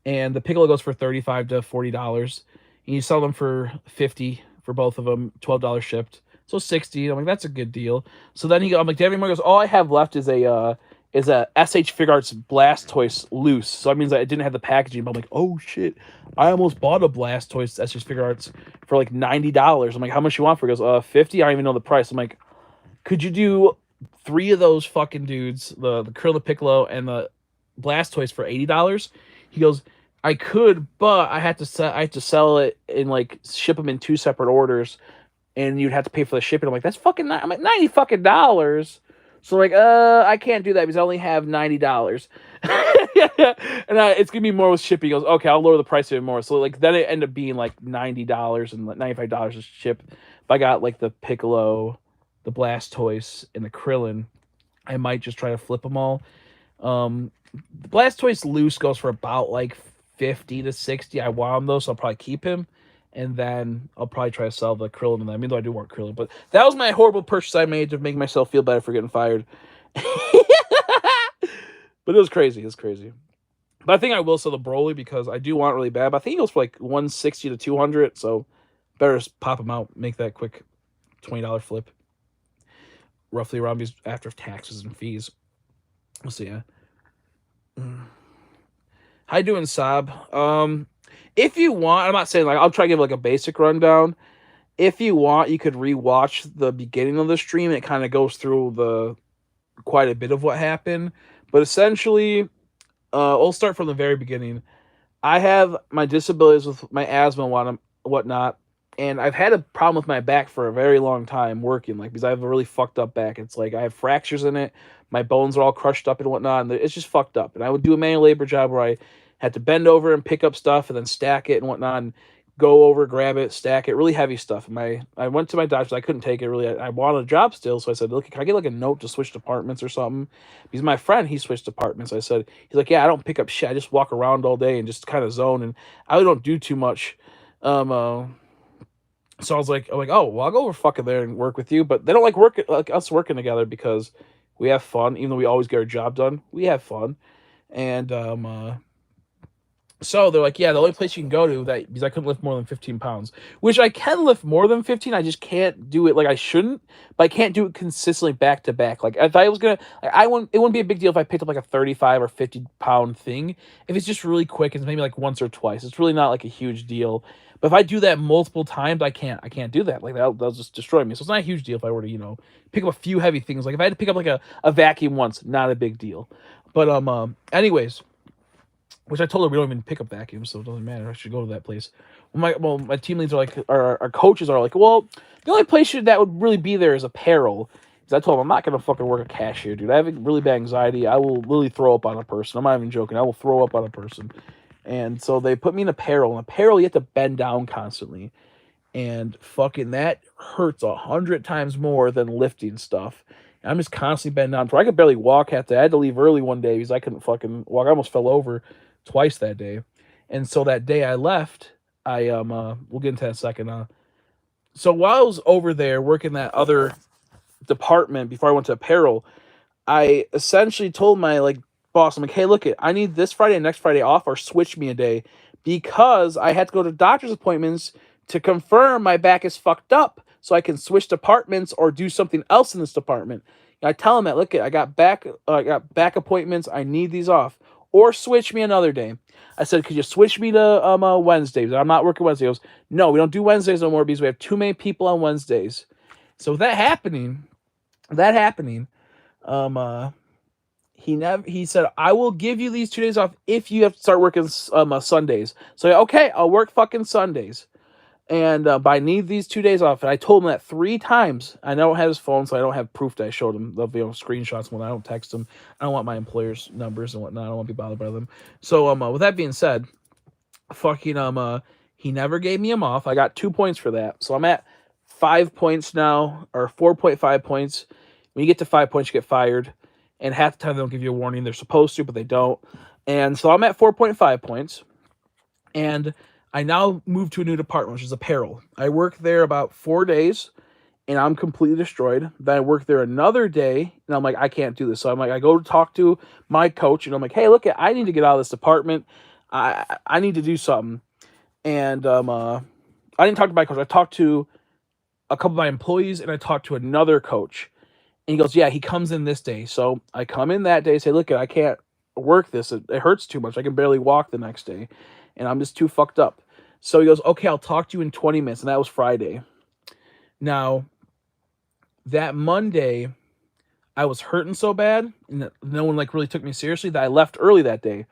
and the Piccolo goes for $35 to $40. And you sell them for $50 for both of them, $12 shipped, so $60. I'm like, that's a good deal. So then I'm like, do you have any more? He goes, all I have left is a SH Figuarts Blastoise loose. So that means that it didn't have the packaging. But I'm like, oh shit, I almost bought a Blastoise SH Figuarts for like $90. I'm like, how much you want for it? He goes, 50. I don't even know the price. I'm like, could you do 3 of those fucking dudes, the Krillin, Piccolo, and the Blastoise for $80? He goes, I could, but I had to sell it and like ship them in 2 separate orders, and you'd have to pay for the shipping. I'm like, that's fucking. I'm like, $90 fucking dollars. So like, I can't do that because I only have $90. And it's gonna be more with shipping. He goes, okay, I'll lower the price even more. So like, then it ended up being like $90 and like $95 to ship. If I got like the Piccolo, the Blastoise, and the Krillin, I might just try to flip them all. The Blastoise loose goes for about like 50 to 60. I want him though, so I'll probably keep him. And then I'll probably try to sell the Krillin. And I mean, though I do want Krillin, but that was my horrible purchase I made to make myself feel better for getting fired. But it was crazy. It was crazy. But I think I will sell the Broly because I do want it really bad. But I think it goes for like 160 to 200. So better just pop them out, make that quick $20 flip. Roughly around these after taxes and fees. We'll see. Yeah. How you doing, Saab? If you want, I'm not saying like I'll try to give like a basic rundown. If you want, you could rewatch the beginning of the stream. It kind of goes through quite a bit of what happened. But essentially, we'll start from the very beginning. I have my disabilities with my asthma and whatnot, and I've had a problem with my back for a very long time working, like because I have a really fucked up back. It's like I have fractures in it, my bones are all crushed up and whatnot, and it's just fucked up. And I would do a manual labor job where I had to bend over and pick up stuff and then stack it and whatnot, and go over, grab it, stack it, really heavy stuff. And I went to my doctor, I couldn't take it really. I wanted a job still, so I said, look, can I get like a note to switch departments or something? Because my friend, he switched departments. I said, he's like, yeah, I don't pick up shit. I just walk around all day and just kind of zone, and I really don't do too much. So I was like, oh, well, I'll go over fucking there and work with you. But they don't like us working together because we have fun. Even though we always get our job done, we have fun. And so they're like, yeah, the only place you can go to that, because I couldn't lift more than 15 pounds, which I can lift more than 15. I just can't do it like I shouldn't, but I can't do it consistently back to back. Like if I was going to, it wouldn't be a big deal if I picked up like a 35 or 50 pound thing. If it's just really quick, it's maybe like once or twice. It's really not like a huge deal. But if I do that multiple times, I can't do that. Like that'll just destroy me. So it's not a huge deal if I were to, pick up a few heavy things. Like if I had to pick up like a vacuum once, not a big deal. But anyways, which I told her we don't even pick up vacuums, so it doesn't matter. I should go to that place. My team leads are like, our coaches are like, well, the only place that would really be there is apparel. Because I told them I'm not gonna fucking work a cashier, dude. I have really bad anxiety. I will literally throw up on a person. I'm not even joking. I will throw up on a person. And so they put me in apparel. And apparel, you have to bend down constantly, and fucking that hurts 100 times more than lifting stuff. And I'm just constantly bending down. I could barely walk. I had to leave early one day because I couldn't fucking walk. I almost fell over twice that day. And so that day I left, I we'll get into that in a second. So while I was over there working that other department before I went to apparel, I essentially told my like boss, I'm like, hey, look it, I need this Friday and next Friday off, or switch me a day, because I had to go to doctor's appointments to confirm my back is fucked up, so I can switch departments or do something else in this department. And I tell him that, look it, I got back appointments, I need these off, or switch me another day. I said, could you switch me to Wednesdays? I'm not working Wednesdays. He goes, no, we don't do Wednesdays no more because we have too many people on Wednesdays. So that happening, he said, I will give you these 2 days off if you have to start working Sundays. So okay, I'll work fucking Sundays, and but I need these 2 days off. And I told him that 3 times. I don't have his phone, so I don't have proof that I showed him the screenshots when I don't text him. I don't want my employer's numbers and whatnot. I don't want to be bothered by them. So with that being said, fucking he never gave me him off. I got 2 points for that, so I'm at 5 points now, or 4.5 points. When you get to 5 points, you get fired. And half the time they don't give you a warning. They're supposed to, but they don't. And so I'm at 4.5 points. And I now moved to a new department, which is apparel. I worked there about 4 days, and I'm completely destroyed. Then I worked there another day, and I'm like, I can't do this. So I'm like, I go to talk to my coach, and I'm like, hey, look, I need to get out of this department. I need to do something. And I didn't talk to my coach. I talked to a couple of my employees, and I talked to another coach. And he goes, yeah, he comes in this day. So I come in that day, say, look, I can't work this. It hurts too much. I can barely walk the next day, and I'm just too fucked up. So he goes, okay, I'll talk to you in 20 minutes. And that was Friday. Now, that Monday, I was hurting so bad, and no one like really took me seriously, that I left early that day.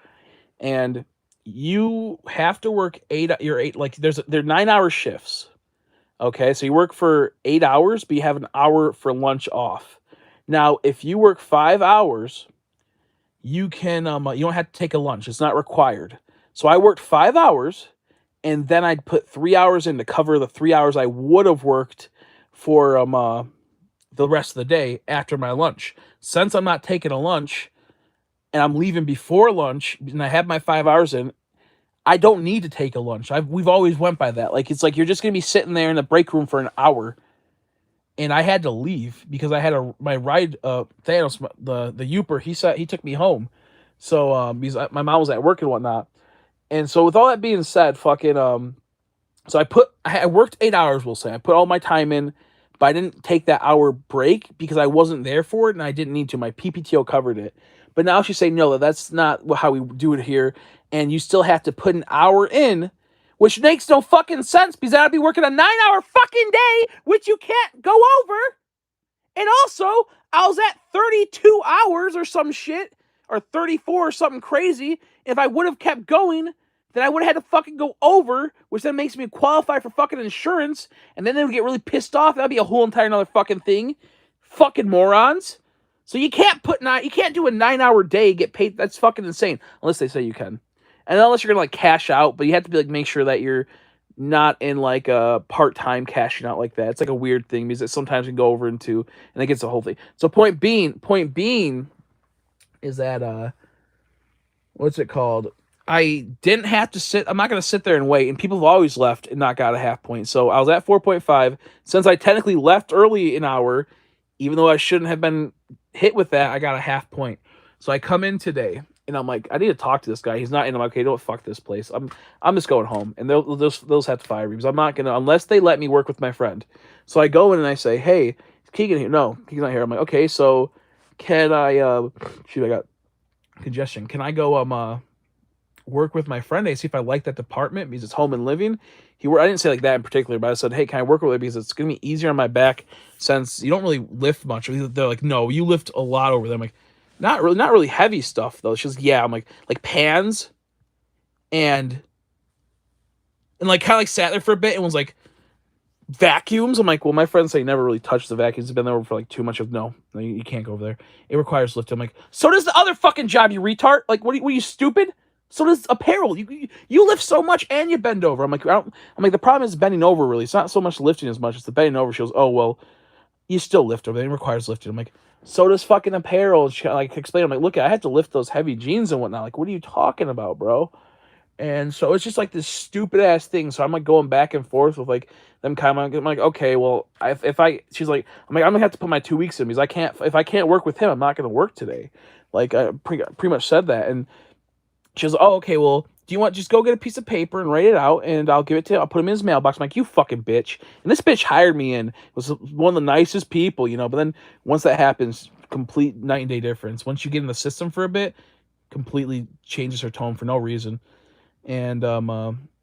And you have to work they're 9-hour shifts. Okay, so you work for 8 hours, but you have an hour for lunch off. Now, if you work 5 hours, you can you don't have to take a lunch. It's not required. So I worked 5 hours, and then I'd put 3 hours in to cover the 3 hours I would have worked for the rest of the day after my lunch. Since I'm not taking a lunch, and I'm leaving before lunch, and I have my 5 hours in, I don't need to take a lunch. We've always went by that. Like, it's like you're just gonna be sitting there in the break room for an hour. And I had to leave because I had my ride. Thanos, the Uper, he took me home. So because my mom was at work and whatnot. And so with all that being said, fucking so I worked 8 hours. We'll say I put all my time in, but I didn't take that hour break because I wasn't there for it and I didn't need to. My PPTO covered it. But now she's saying no, that's not how we do it here, and you still have to put an hour in. Which makes no fucking sense because I'd be working a 9-hour fucking day, which you can't go over. And also, I was at 32 hours or some shit, or 34 or something crazy. If I would have kept going, then I would have had to fucking go over, which then makes me qualify for fucking insurance. And then they would get really pissed off. That'd be a whole entire another fucking thing. Fucking morons. So you can't do a 9-hour day, get paid. That's fucking insane. Unless they say you can. And unless you're gonna like cash out, but you have to be like make sure that you're not in like a part-time cashing out like that. It's like a weird thing because it sometimes can go over into, and it gets the whole thing. So point being is that what's it called? I didn't have to sit. I'm not gonna sit there and wait. And people have always left and not got a half point. So I was at 4.5. Since I technically left early an hour, even though I shouldn't have been hit with that, I got a half point. So I come in today. And I'm like, I need to talk to this guy. He's not in. I'm like, okay, don't fuck this place. I'm just going home, and they'll have to fire me because I'm not gonna unless they let me work with my friend. So I go in and I say, hey, is Keegan here? No, Keegan's not here. I'm like, okay, so can I? I got congestion. Can I go work with my friend and see if I like that department because it's home and living? I didn't say like that in particular, but I said, hey, can I work with it because it's gonna be easier on my back since you don't really lift much. They're like, no, you lift a lot over there. I'm like, not really heavy stuff though. It's just I'm like pans and like kind of like sat there for a bit and was like vacuums. I'm like, well, my friends say never really touched the vacuums. It's been there for like too much of no, you can't go over there. It requires lifting. I'm like, so does the other fucking job, you retard. Like, what are you stupid? So does apparel. You lift so much and you bend over. I'm like, the problem is bending over really. It's not so much lifting as much. It's the bending over. She goes, oh well, you still lift over there. It requires lifting. I'm like, so does fucking apparel. She like explain. I'm like, look, I had to lift those heavy jeans and whatnot. Like, what are you talking about, bro? And so it's just like this stupid ass thing. So I'm like going back and forth with like them kind of. I'm like, okay, well, if I, she's like, I'm like, I'm gonna have to put my 2 weeks in because I can't. If I can't work with him, I'm not gonna work today. Like I pretty much said that, and she was like, oh, okay, well, do you want just go get a piece of paper and write it out, and I'll give it to him. I'll put him in his mailbox. I'm like, you fucking bitch. And this bitch hired me and was one of the nicest people, you know. But then once that happens, complete night and day difference. Once you get in the system for a bit, completely changes her tone for no reason. And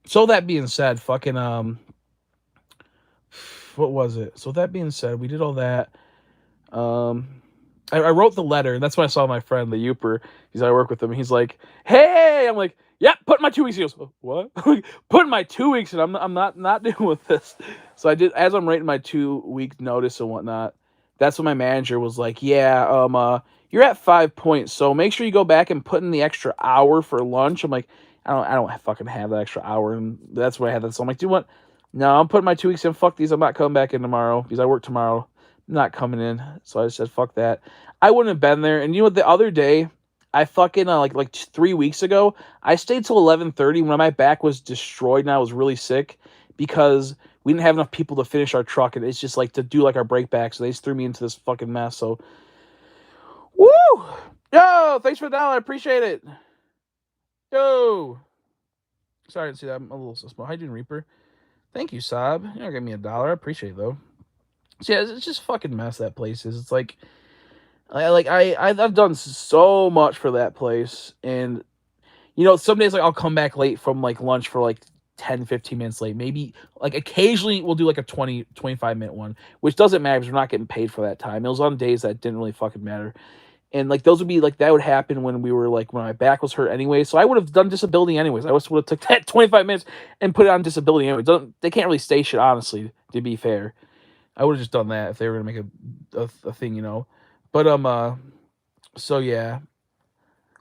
so that being said, fucking what was it? So that being said, we did all that. I wrote the letter, and that's when I saw my friend, the Youper. I work with him. And he's like, "Hey," I'm like, "Yeah, put my 2 weeks." He goes, "What?" Put my 2 weeks, and I'm not dealing with this. So I did as I'm writing my 2 week notice and whatnot. That's when my manager was like, "Yeah, you're at 5 points, so make sure you go back and put in the extra hour for lunch." I'm like, I don't fucking have that extra hour, and that's why I had that. So I'm like, "Do what?" No, I'm putting my 2 weeks in. Fuck these. I'm not coming back in tomorrow because I work tomorrow. I'm not coming in. So I just said, fuck that. I wouldn't have been there. And you know what? The other day, I fucking like 3 weeks ago, I stayed till 11:30 when my back was destroyed and I was really sick because we didn't have enough people to finish our truck, and it's just like to do like our break back. So they just threw me into this fucking mess. So, woo! Yo, thanks for the dollar. I appreciate it. Yo. Sorry, I didn't see that. I'm a little small. Hygiene Reaper. Thank you, Saab. You don't give me $1. I appreciate it, though. So, yeah, it's just fucking mess that place is. It's like, I've done so much for that place, and you know, some days like I'll come back late from like lunch for like 10, 15 minutes late. Maybe like occasionally we'll do like a 20, 25-minute one, which doesn't matter because we're not getting paid for that time. It was on days that didn't really fucking matter. And like those would be like that would happen when we were like when my back was hurt anyway. So I would have done disability anyways. I would have took that 25 minutes and put it on disability anyway. They can't really stay shit, honestly, to be fair. I would have just done that if they were gonna make a thing, you know. But so yeah.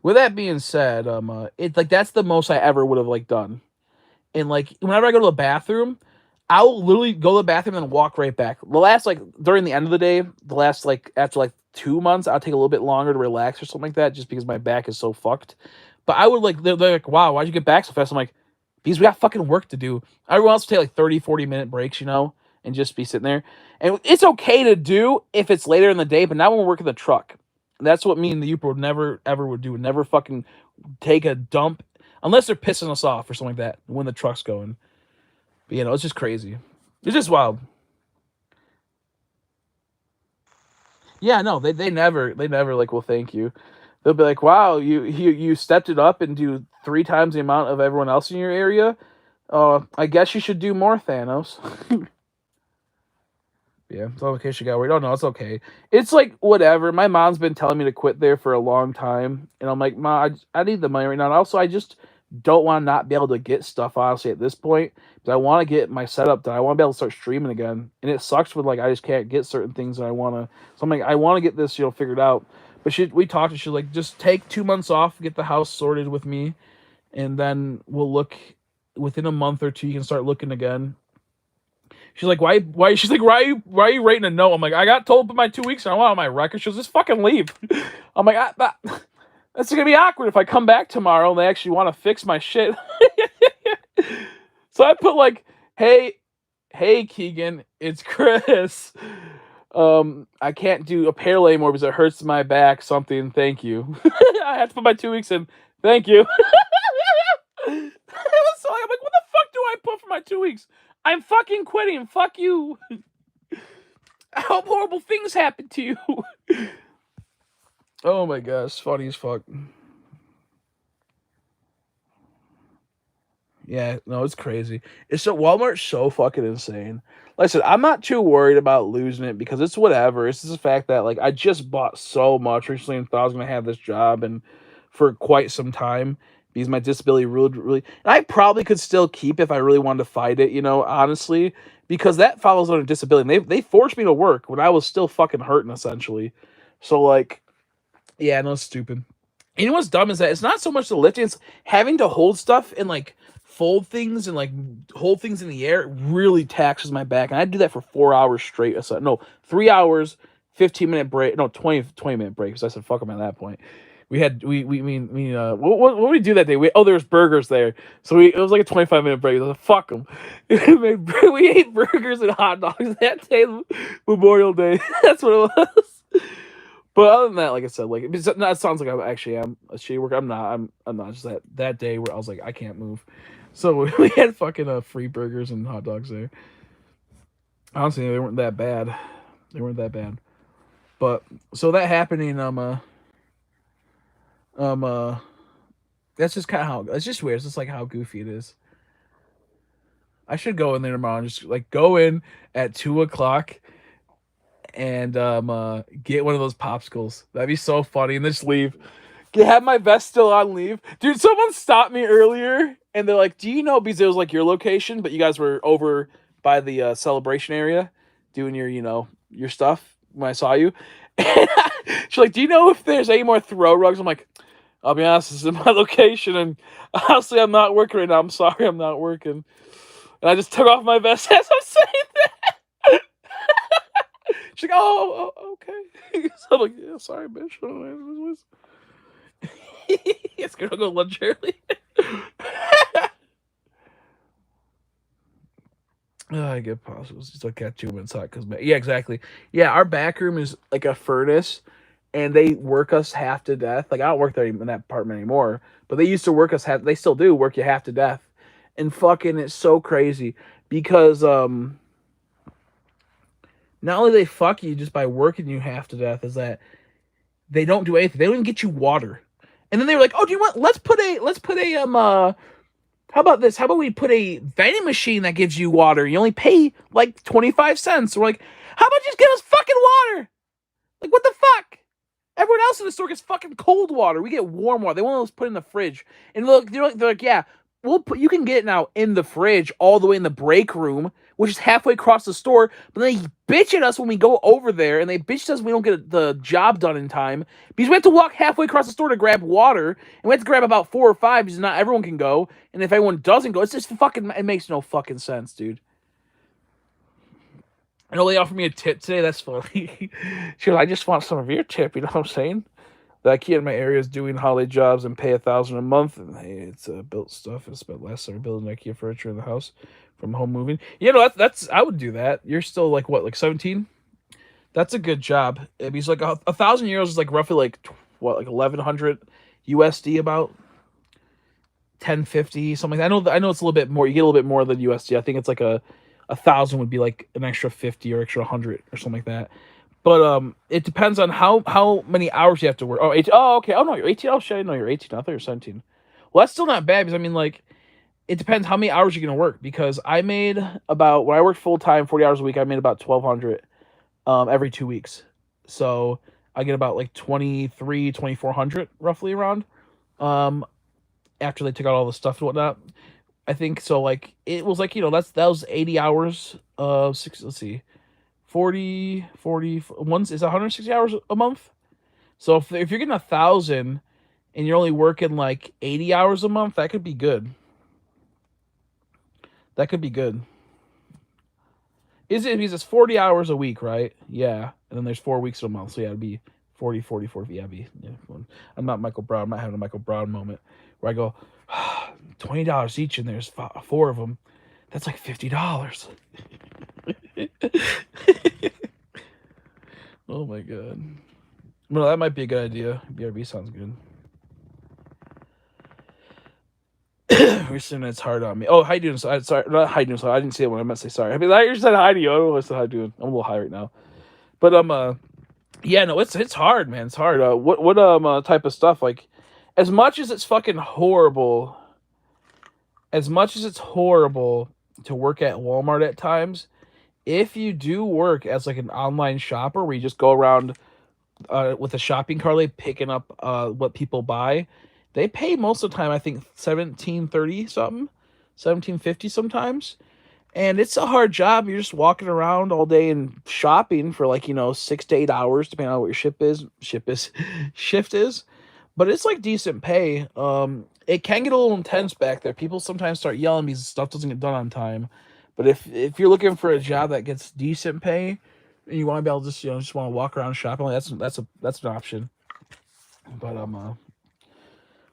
With that being said, it's like that's the most I ever would have like done. And like whenever I go to the bathroom, I'll literally go to the bathroom and walk right back. The last like during the end of the day, the last like after like 2 months, I'll take a little bit longer to relax or something like that, just because my back is so fucked. But I would like they're like, wow, why'd you get back so fast? I'm like, because we got fucking work to do. Everyone else will take like 30, 40-minute breaks, you know, and just be sitting there. And it's okay to do if it's later in the day, but not when we're working the truck. That's what me and the Uber would never ever would do. Would never fucking take a dump unless they're pissing us off or something like that when the truck's going. But you know, it's just crazy. It's just wild. Yeah, no, they never like will thank you. They'll be like, wow, you stepped it up and do 3 times the amount of everyone else in your area. I guess you should do more, Thanos. Yeah, it's okay. She got worried. Oh no, it's okay. It's like whatever. My mom's been telling me to quit there for a long time, and I'm like, Ma, I need the money right now. And also, I just don't want to not be able to get stuff. Honestly, at this point, because I want to get my setup done. I want to be able to start streaming again, and it sucks with like I just can't get certain things that I want to. So I'm like, I want to get this, figured out. But we talked, and she's like, just take 2 months off, get the house sorted with me, and then we'll look. Within a month or two, you can start looking again. She's like, why? She's like, why are you writing a note? I'm like, I got told for my 2 weeks and I want on my record. She goes, just fucking leave. I'm like, that's gonna be awkward if I come back tomorrow and they actually want to fix my shit. So I put like, hey, Keegan, it's Chris. I can't do a parallel anymore because it hurts my back. Something. Thank you. I have to put my 2 weeks in. Thank you. So I'm like, what the fuck do I put for my 2 weeks? I'm fucking quitting. Fuck you. I hope horrible things happen to you. Oh my gosh, funny as fuck. Yeah, no, it's crazy. It's so Walmart's so fucking insane. Like I said, I'm not too worried about losing it because it's whatever. It's just the fact that like I just bought so much recently and thought I was gonna have this job and for quite some time because my disability really and I probably could still keep if I really wanted to fight it, honestly, because that follows under disability. And they forced me to work when I was still fucking hurting essentially. So like, yeah, no, it's stupid. You know what's dumb is that it's not so much the lifting, it's having to hold stuff and like fold things and like hold things in the air. It really taxes my back. And I do that for 4 hours straight. No, 3 hours, 15-minute break. No, 20-minute break because I said fuck them at that point. what did we do that day? There was burgers there, so it was like a 25-minute break. Like, fuck them. We ate burgers and hot dogs that day, Memorial Day. That's what it was. But other than that, like I said, like it sounds like I actually am a shitty worker. I'm not. I'm not. Just that day where I was like, I can't move, so we had fucking free burgers and hot dogs there. Honestly, they weren't that bad. They weren't that bad. But so that happening, um, uh, that's just kind of how it's just weird. It's just like how goofy it is. I should go in there tomorrow and just like go in at 2 o'clock and get one of those popsicles. That'd be so funny, and just leave. Have my vest still on, leave. Dude, someone stopped me earlier and they're like, do you know, because it was like your location, but you guys were over by the celebration area doing your stuff when I saw you. And she's like, do you know if there's any more throw rugs? I'm like, I'll be honest, this is my location, and honestly, I'm not working right now. I'm sorry, I'm not working. And I just took off my vest as I'm saying that. She's like, oh okay. So I'm like, yeah, sorry, bitch. It's gonna go lunch early. I get possibles. Just look at 2 minutes hot because yeah, exactly. Yeah, our back room is like a furnace, and they work us half to death. Like I don't work there in that apartment anymore, but they used to work us half. They still do work you half to death, and fucking it's so crazy because not only they fuck you just by working you half to death, is that they don't do anything. They don't even get you water. And then they were like, "Oh, do you want? Let's put a how about this? How about we put a vending machine that gives you water? You only pay like 25 cents." We're like, "How about just give us fucking water? Like what the fuck?" Everyone else in the store gets fucking cold water. We get warm water. They want us put in the fridge. And look, they're like, yeah, you can get it now in the fridge all the way in the break room, which is halfway across the store. But they bitch at us when we go over there, and they bitch at us when we don't get the job done in time because we have to walk halfway across the store to grab water, and we have to grab about 4 or 5 because not everyone can go. And if everyone doesn't go, it's just fucking. It makes no fucking sense, dude. I know they offered me a tip today. That's funny. She goes, I just want some of your tip. You know what I'm saying? The IKEA in my area is doing holiday jobs and pay $1,000 a month. And hey, it's built stuff. I spent last summer building IKEA furniture in the house from home moving. You know, that's I would do that. You're still like what, like 17? That's a good job. It means like 1,000 euros is like roughly like what, like 1,100 USD, about 1050 something. I know it's a little bit more. You get a little bit more than USD. I think it's like 1,000 would be like an extra 50 or extra 100 or something like that. But it depends on how many hours you have to work. Oh, okay. Oh no, you're 18. Oh shit, I know you're 18. I thought you were 17. Well, that's still not bad because I mean, like, it depends how many hours you're gonna work. Because I made about, when I worked full time, 40 hours a week, I made about 1,200 every 2 weeks. So I get about like 2,400 roughly around. After they took out all the stuff and whatnot. I think so. Like it was like, that was 80 hours of six. Let's see, 40 once is 160 hours a month. So if you're getting 1,000 and you're only working like 80 hours a month, that could be good. That could be good. Is it because it's 40 hours a week, right? Yeah, and then there's 4 weeks a month, so yeah, it'd be 40, 40, 40. Yeah, I'm not Michael Brown. I'm not having a Michael Brown moment where I go, $20 each, and there's 4 of them. That's like $50. Oh my god. Well, that might be a good idea. BRB sounds good. Recently, it's hard on me. Oh, how you doing? Sorry, not how you doing. Sorry, I didn't see it when I meant to say sorry. I mean, I just said hi to you. I don't know what how you doing. I'm a little high right now, but yeah, no, it's hard, man. It's hard. What type of stuff? Like, as much as it's fucking horrible, as much as it's horrible to work at Walmart at times, if you do work as like an online shopper where you just go around with a shopping cart, like picking up what people buy, they pay most of the time, I think, $17.30 something, $17.50 sometimes. And it's a hard job. You're just walking around all day and shopping for like, 6 to 8 hours, depending on what your shift is. But it's like decent pay. It can get a little intense back there. People sometimes start yelling because stuff doesn't get done on time. But if you're looking for a job that gets decent pay and you want to be able to just want to walk around shopping, like that's an option. But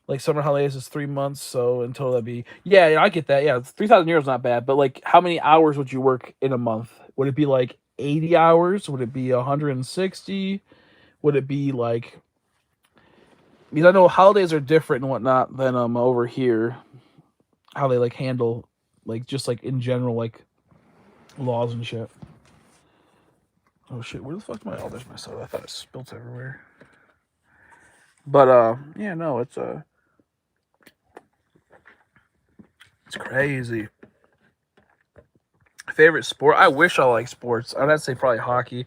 like summer holidays is 3 months, so until that'd be yeah, I get that. Yeah, €3,000 not bad, but like how many hours would you work in a month? Would it be like 80 hours? Would it be 160? Would it be like because I know holidays are different and whatnot than over here, how they like handle like just like in general like laws and shit. Oh shit, where the fuck am I? Oh, there's my soda. I thought it spilt everywhere. But yeah, no, it's crazy. Favorite sport? I wish I liked sports. I'd say probably hockey.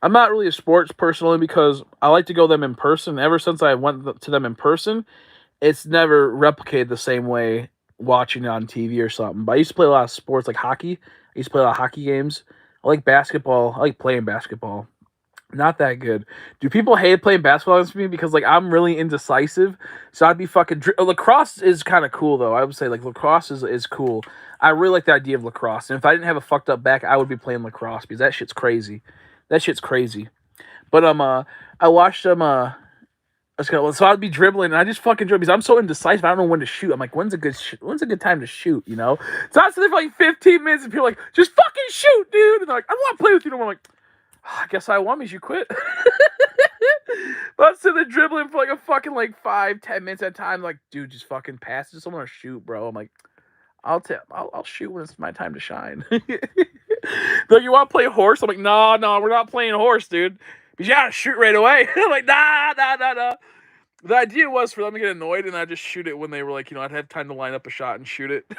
I'm not really a sports person only because I like to go them in person. Ever since I went to them in person, it's never replicated the same way watching it on TV or something. But I used to play a lot of sports like hockey. I used to play a lot of hockey games. I like basketball. I like playing basketball. Not that good. Do people hate playing basketball against me because like I'm really indecisive? So I'd be fucking lacrosse is kind of cool though. I would say like lacrosse is cool. I really like the idea of lacrosse. And if I didn't have a fucked up back, I would be playing lacrosse because that shit's crazy. That shit's crazy. But I watched so I'd be dribbling and I just fucking dribble because I'm so indecisive. I don't know when to shoot. I'm like, when's a good time to shoot? You know. So I was there for like 15 minutes and people are like, just fucking shoot, dude. And they're like, I want to play with you. And I'm like, I guess I won because you quit. But I'm sitting there dribbling for like a fucking like 5-10 minutes at a time. Like, dude, just fucking pass it to someone or shoot, bro. I'm like, I'll shoot when it's my time to shine. Though you want to play horse? I'm like, no, we're not playing horse, dude. Because you gotta shoot right away. I'm like, nah. The idea was for them to get annoyed and I just shoot it when they were like, I'd have time to line up a shot and shoot it.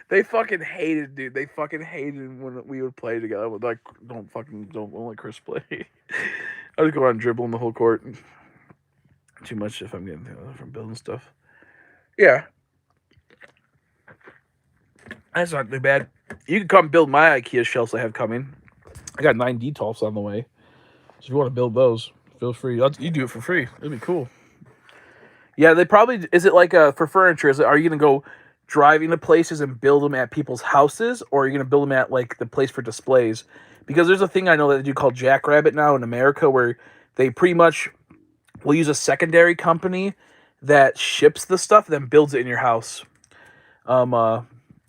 They fucking hated, dude. They fucking hated when we would play together. Like, don't let Chris play. I just go around dribbling the whole court. Too much if I'm getting from building stuff. Yeah. That's not too bad. You can come build my IKEA shelves I have coming. I got 9 Detolfs on the way. So if you want to build those, feel free. You do it for free. It'd be cool. Yeah, they probably... Is it like for furniture? Are you going to go driving to places and build them at people's houses? Or are you going to build them at like the place for displays? Because there's a thing I know that they do called Jackrabbit now in America where they pretty much will use a secondary company that ships the stuff then builds it in your house.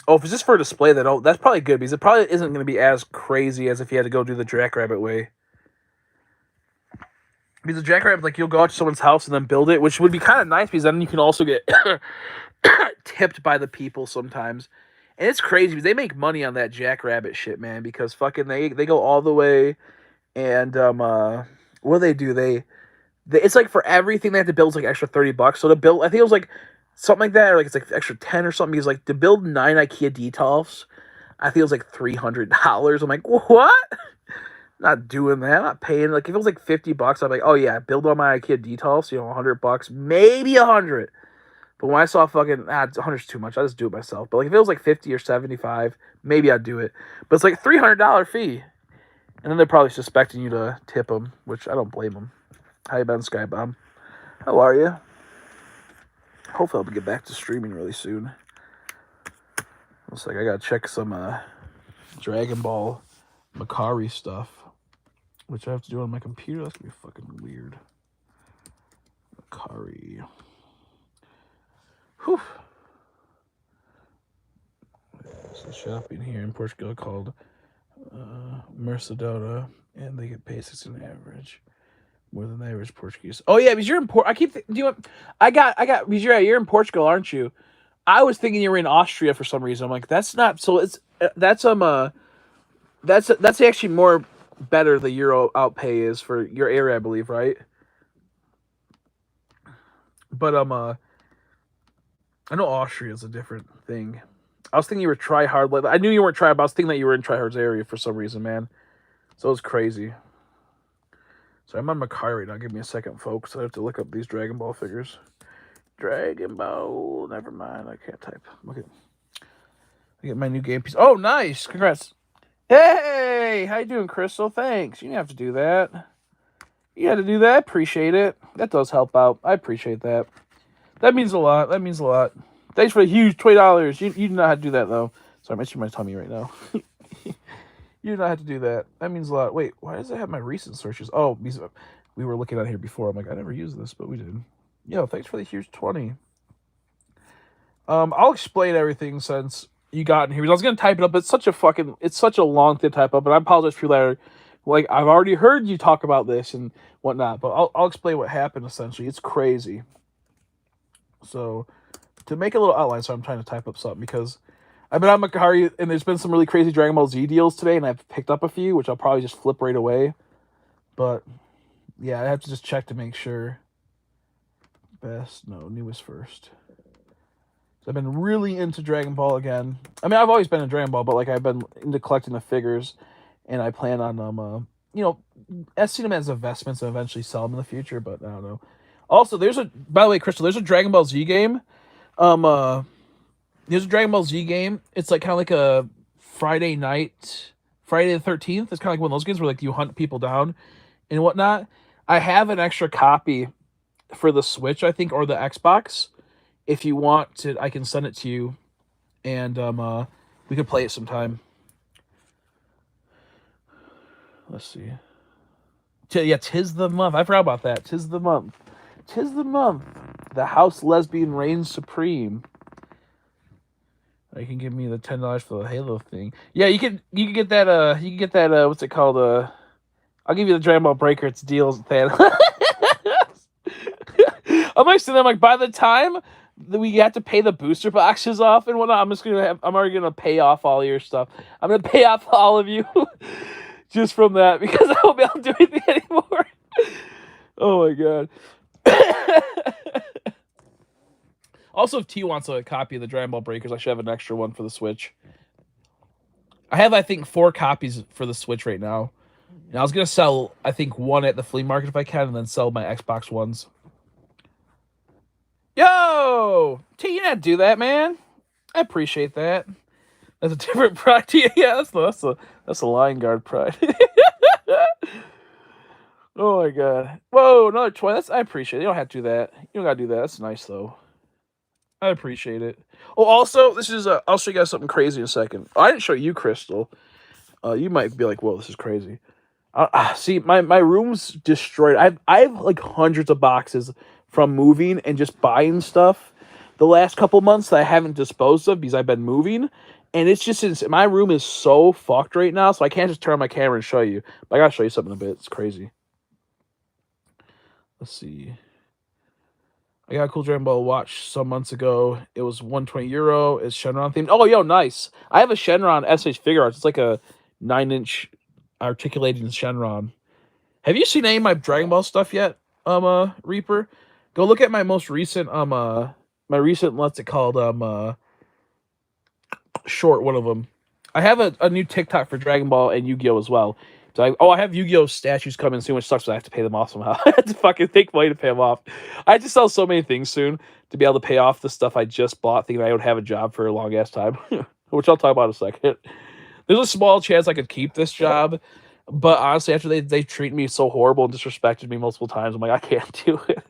If it's just for display, that's probably good because it probably isn't going to be as crazy as if you had to go do the Jackrabbit way. Because the Jackrabbit, like, you'll go out to someone's house and then build it, which would be kind of nice because then you can also get tipped by the people sometimes. And it's crazy because they make money on that Jackrabbit shit, man, because fucking they go all the way and what do they do? They it's like for everything they have to build is like extra $30. So to build, I think it was like something like that, or like it's like extra 10 or something. Because like to build 9 IKEA Detolfs, I think it was like $300. I'm like, what? Not doing that. I'm not paying. Like if it was like $50, I'm like, oh yeah, build all my IKEA Detolfs. $100, maybe 100. But when I saw fucking 100's too much, I just do it myself. But like if it was like 50 or 75, maybe I'd do it. But it's like $300 fee, and then they're probably suspecting you to tip them, which I don't blame them. How you been, Skybomb? How are you? Hopefully I'll get back to streaming really soon. Looks like I gotta check some Dragon Ball Makari stuff, which I have to do on my computer. That's gonna be fucking weird. Makari. Whew. There's a shop in here in Portugal called Mercadona, and they get paid 6 on average. More than the average Portuguese. Oh yeah, because you're in Port. I got because you're in Portugal, aren't you? I was thinking you were in Austria for some reason. I'm like, that's not. So it's that's actually more better. The euro outpay is for your area, I believe, right? But I know Austria is a different thing. I was thinking you were try hard. Like I knew you weren't try, but I was thinking that you were in try hard's area for some reason, man. So it was crazy. So I'm on Makari right now. Give me a second, folks. I have to look up these Dragon Ball figures. Dragon Ball. Never mind. I can't type. Okay. I get my new game piece. Oh, nice. Congrats. Hey, how you doing, Crystal? Thanks. You didn't have to do that. You had to do that. I appreciate it. That does help out. I appreciate that. That means a lot. Thanks for the huge $20. You do not have to do that, though. Sorry, I'm itching my tummy right now. You do not have to do that. That means a lot. Wait, why does it have my recent searches? Oh, we were looking at here before. I'm like, I never used this, but we did. Yo, thanks for the huge 20. I'll explain everything since you got in here. I was gonna type it up, but it's such a long thing to type up, and I apologize for that. Like, I've already heard you talk about this and whatnot, but I'll explain what happened. Essentially, it's crazy. So, to make a little outline, so I'm trying to type up something because I've been on Macari, and there's been some really crazy Dragon Ball Z deals today, and I've picked up a few, which I'll probably just flip right away. But yeah, I have to just check to make sure. Newest first. So I've been really into Dragon Ball again. I mean, I've always been in Dragon Ball, but like I've been into collecting the figures, and I plan on I've seen them as investments and eventually sell them in the future. But I don't know. Also, by the way, Crystal, there's a Dragon Ball Z game. There's a Dragon Ball Z game. It's like kind of like a Friday night, Friday the 13th. It's kind of like one of those games where like you hunt people down and whatnot. I have an extra copy for the Switch, I think, or the Xbox. If you want to, I can send it to you, and we could play it sometime. Let's see. Yeah, 'tis the month. I forgot about that. 'Tis the month. 'Tis the month. The house lesbian reigns supreme. You can give me the $10 for the Halo thing. Yeah, you can get that. You can get that. What's it called? I'll give you the Dragon Ball Breaker. It's deals. I'm like sitting there, like, by the time that we have to pay the booster boxes off and whatnot, I'm already gonna pay off all your stuff. I'm gonna pay off all of you just from that because I won't be able to do anything anymore. Oh my god. Also, if T wants a copy of the Dragon Ball Breakers, I should have an extra one for the Switch. I have, I think, 4 copies for the Switch right now. And I was going to sell, I think, one at the flea market if I can, and then sell my Xbox ones. Yo! T, you didn't do that, man. I appreciate that. That's a different pride. Yeah, that's a Lion Guard pride. Oh my god. Whoa, another 20. I appreciate it. You don't have to do that. You don't gotta do that. That's nice, though. I appreciate it. Oh, also, I'll show you guys something crazy in a second. I didn't show you, Crystal. You might be like, whoa, this is crazy. See, my room's destroyed. I have like hundreds of boxes from moving and just buying stuff the last couple months that I haven't disposed of because I've been moving. And it's just, my room is so fucked right now, so I can't just turn on my camera and show you. But I gotta show you something in a bit. It's crazy. Let's see. I got a cool Dragon Ball watch some months ago. It was €120. It's Shenron themed. Oh, yo, nice. I have a Shenron SH Figure Arts. It's like a 9-inch articulating Shenron. Have you seen any of my Dragon Ball stuff yet, Reaper? Go look at my most recent, what's it called, short, one of them. I have a new TikTok for Dragon Ball and Yu-Gi-Oh! As well. So I have Yu-Gi-Oh! Statues coming soon, which sucks, but I have to pay them off somehow. I have to fucking think money to pay them off. I have to sell so many things soon to be able to pay off the stuff I just bought, thinking I would have a job for a long-ass time, which I'll talk about in a second. There's a small chance I could keep this job, but honestly, after they treat me so horrible and disrespected me multiple times, I'm like, I can't do it.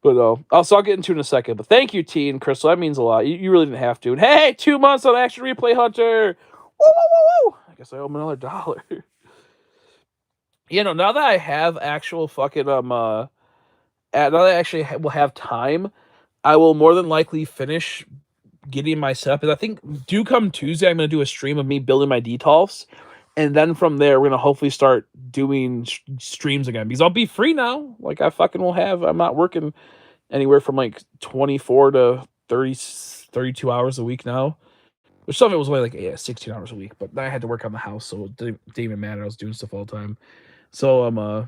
But also, I'll get into it in a second. But thank you, T and Crystal. That means a lot. You really didn't have to. And hey, 2 months on Action Replay Hunter. Woo, woo, woo, woo. I guess I owe him another $1. Now that I have actual fucking now that I actually will have time, I will more than likely finish getting my setup. And I think come Tuesday, I'm gonna do a stream of me building my detolfs, and then from there, we're gonna hopefully start doing streams again because I'll be free now. Like I fucking will have. I'm not working anywhere from like 24 to 30, 32 hours a week now. Which some of it was only like 16 hours a week, but I had to work on the house, so it didn't even matter. I was doing stuff all the time. So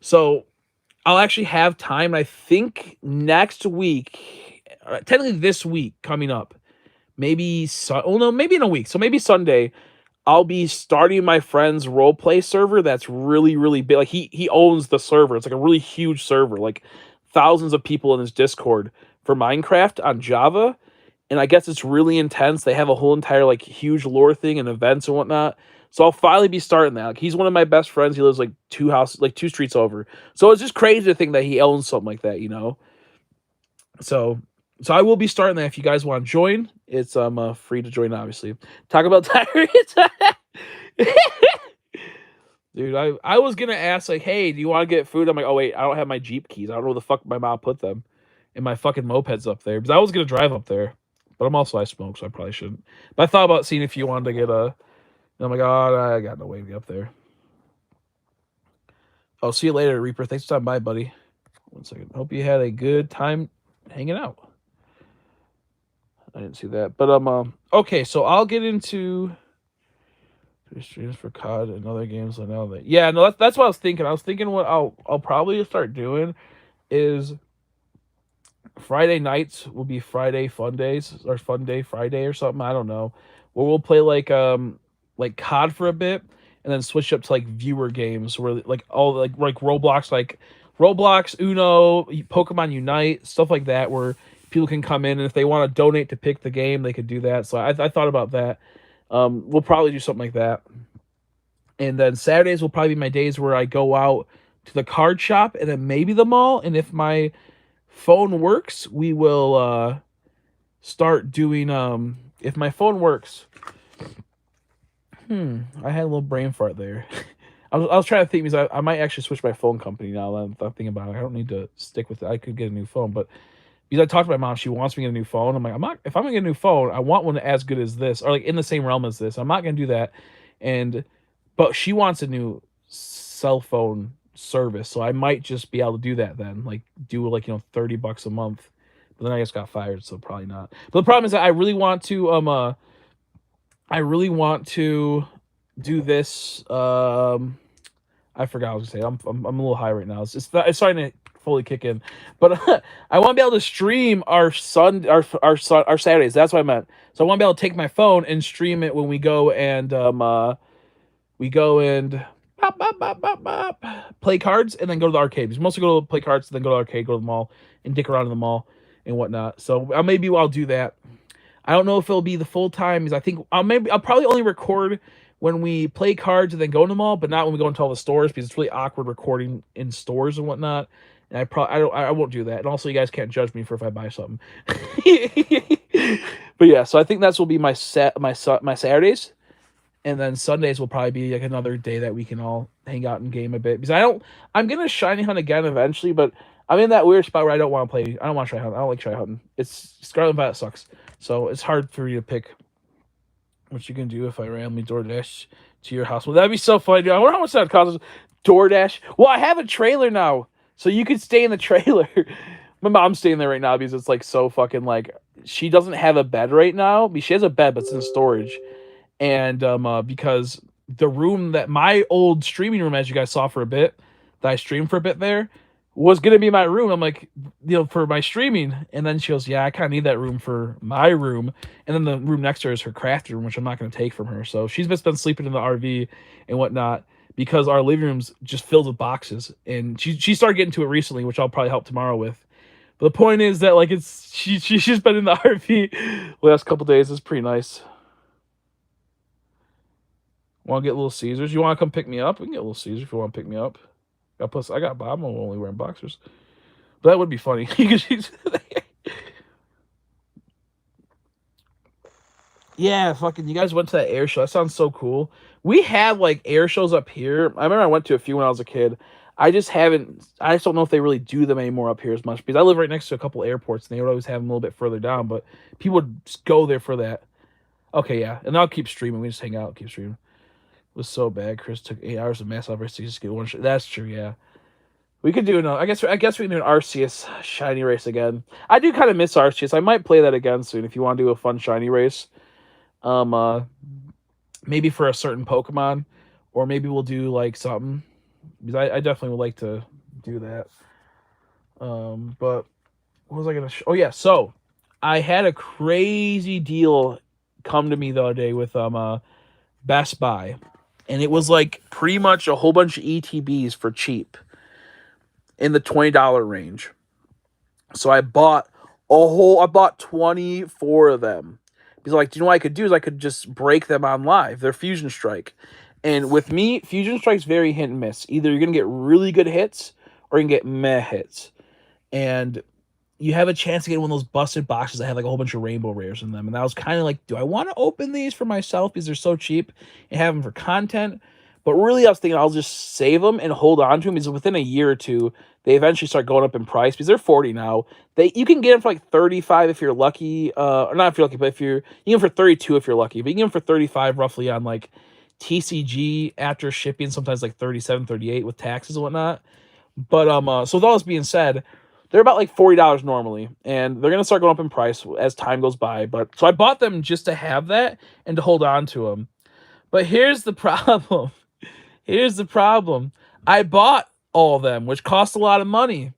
so I'll actually have time. I think next week, technically this week coming up, maybe in a week. So maybe Sunday, I'll be starting my friend's roleplay server. That's really, really big. Like he owns the server. It's like a really huge server, like thousands of people in his Discord for Minecraft on Java. And I guess it's really intense. They have a whole entire like huge lore thing and events and whatnot. So I'll finally be starting that. Like he's one of my best friends. He lives like 2 streets over. So it's just crazy to think that he owns something like that, So I will be starting that. If you guys want to join, it's free to join, obviously. Talk about diarrhea. Dude, I was gonna ask like, hey, do you want to get food? I'm like, oh wait, I don't have my Jeep keys. I don't know where the fuck my mom put them, and my fucking moped's up there because I was gonna drive up there, but I smoke, so I probably shouldn't. But I thought about seeing if you wanted to get a. Oh my god, I got no way to get up there. I'll see you later, Reaper. Thanks for stopping by, buddy. 1 second. Hope you had a good time hanging out. I didn't see that, but okay. So I'll get into streams for COD and other games. I know that. Yeah, no, that's what I was thinking. I was thinking what I'll probably start doing is Friday nights will be Friday fun days or fun day Friday or something. I don't know. Where we'll play like COD for a bit and then switch up to like viewer games where like all like Roblox, like Roblox, Uno, Pokemon Unite, stuff like that, where people can come in and if they want to donate to pick the game, they could do that. So I thought about that. We'll probably do something like that. And then Saturdays will probably be my days where I go out to the card shop and then maybe the mall. And if my phone works, we will start doing if my phone works. I had a little brain fart there. I was trying to think because I might actually switch my phone company now that I'm thinking about it. I don't need to stick with it. I could get a new phone, but because I talked to my mom, she wants me to get a new phone. I'm like, if I'm gonna get a new phone, I want one as good as this, or like in the same realm as this. I'm not gonna do that. But she wants a new cell phone service, so I might just be able to do that then, like do like $30 a month. But then I just got fired, so probably not. But the problem is that I really want to do this. I forgot what I was gonna say. I'm a little high right now. It's starting to fully kick in, but I want to be able to stream our Saturdays. That's what I meant. So I want to be able to take my phone and stream it when we go and bop, bop, bop, bop, bop, play cards and then go to the arcade. Because mostly go to play cards, then go to the arcade, go to the mall, and dick around in the mall and whatnot. So maybe I'll do that. I don't know if it'll be the full time. Because I think I'll probably only record when we play cards and then go to the mall, but not when we go into all the stores because it's really awkward recording in stores and whatnot. And I won't do that. And also, you guys can't judge me for if I buy something. But yeah, so I think that's will be my Saturdays. And then Sundays will probably be like another day that we can all hang out and game a bit. Because I'm gonna shiny hunt again eventually, but I'm in that weird spot where I don't want to play. I don't want to try hunt. I don't like try hunting. It's Scarlet Violet sucks. So it's hard for you to pick what you can do if I randomly DoorDash to your house. Well, that'd be so funny, dude. I wonder how much that costs. DoorDash. Well, I have a trailer now, so you could stay in the trailer. My mom's staying there right now because it's like so fucking like she doesn't have a bed right now. She has a bed, but it's in storage. And because the room that my old streaming room, as you guys saw for a bit, that I streamed for a bit there, was gonna be my room. I'm like, for my streaming. And then she goes, yeah, I kind of need that room for my room. And then the room next to her is her craft room, which I'm not gonna take from her. So she's just been sleeping in the RV and whatnot because our living room's just filled with boxes. And she started getting to it recently, which I'll probably help tomorrow with. But the point is that like she's been in the RV the last couple days. It's pretty nice. Want to get Little Caesars? You want to come pick me up? We can get Little Caesars if you want to pick me up. Plus, I got Bob. I'm only wearing boxers. But that would be funny. Yeah, fucking, you guys went to that air show. That sounds so cool. We have, like, air shows up here. I remember I went to a few when I was a kid. I just don't know if they really do them anymore up here as much. Because I live right next to a couple airports, and they would always have them a little bit further down. But people would just go there for that. Okay, yeah. And I'll keep streaming. We just hang out, keep streaming. It was so bad. Chris took 8 hours of mass operation to just get one shot. That's true, yeah. We could do I guess we can do an Arceus shiny race again. I do kind of miss Arceus. I might play that again soon if you want to do a fun shiny race. Maybe for a certain Pokemon, or maybe we'll do like something because I definitely would like to do that. But what was I gonna? Oh yeah, so I had a crazy deal come to me the other day with Best Buy, and it was like pretty much a whole bunch of ETBs for cheap in the $20 range. So I bought 24 of them. Because like, do you know what I could do is I could just break them on live. They're Fusion Strike. And with me, Fusion Strike's very hit and miss. Either you're going to get really good hits or you can get meh hits. And you have a chance to get one of those busted boxes that have like a whole bunch of rainbow rares in them. And I was kind of like, do I want to open these for myself because they're so cheap and have them for content? But really, I was thinking I'll just save them and hold on to them because within a year or two, they eventually start going up in price because they're 40 now. You can get them for like 35 if you're lucky, or not if you're lucky, but you can get them for 32 if you're lucky. But you can get them for 35 roughly on like TCG after shipping, sometimes like 37, 38 with taxes and whatnot. But so with all this being said, they're about like $40 normally, and they're gonna start going up in price as time goes by. But so I bought them just to have that and to hold on to them. But here's the problem. Here's the problem. I bought all of them, which cost a lot of money,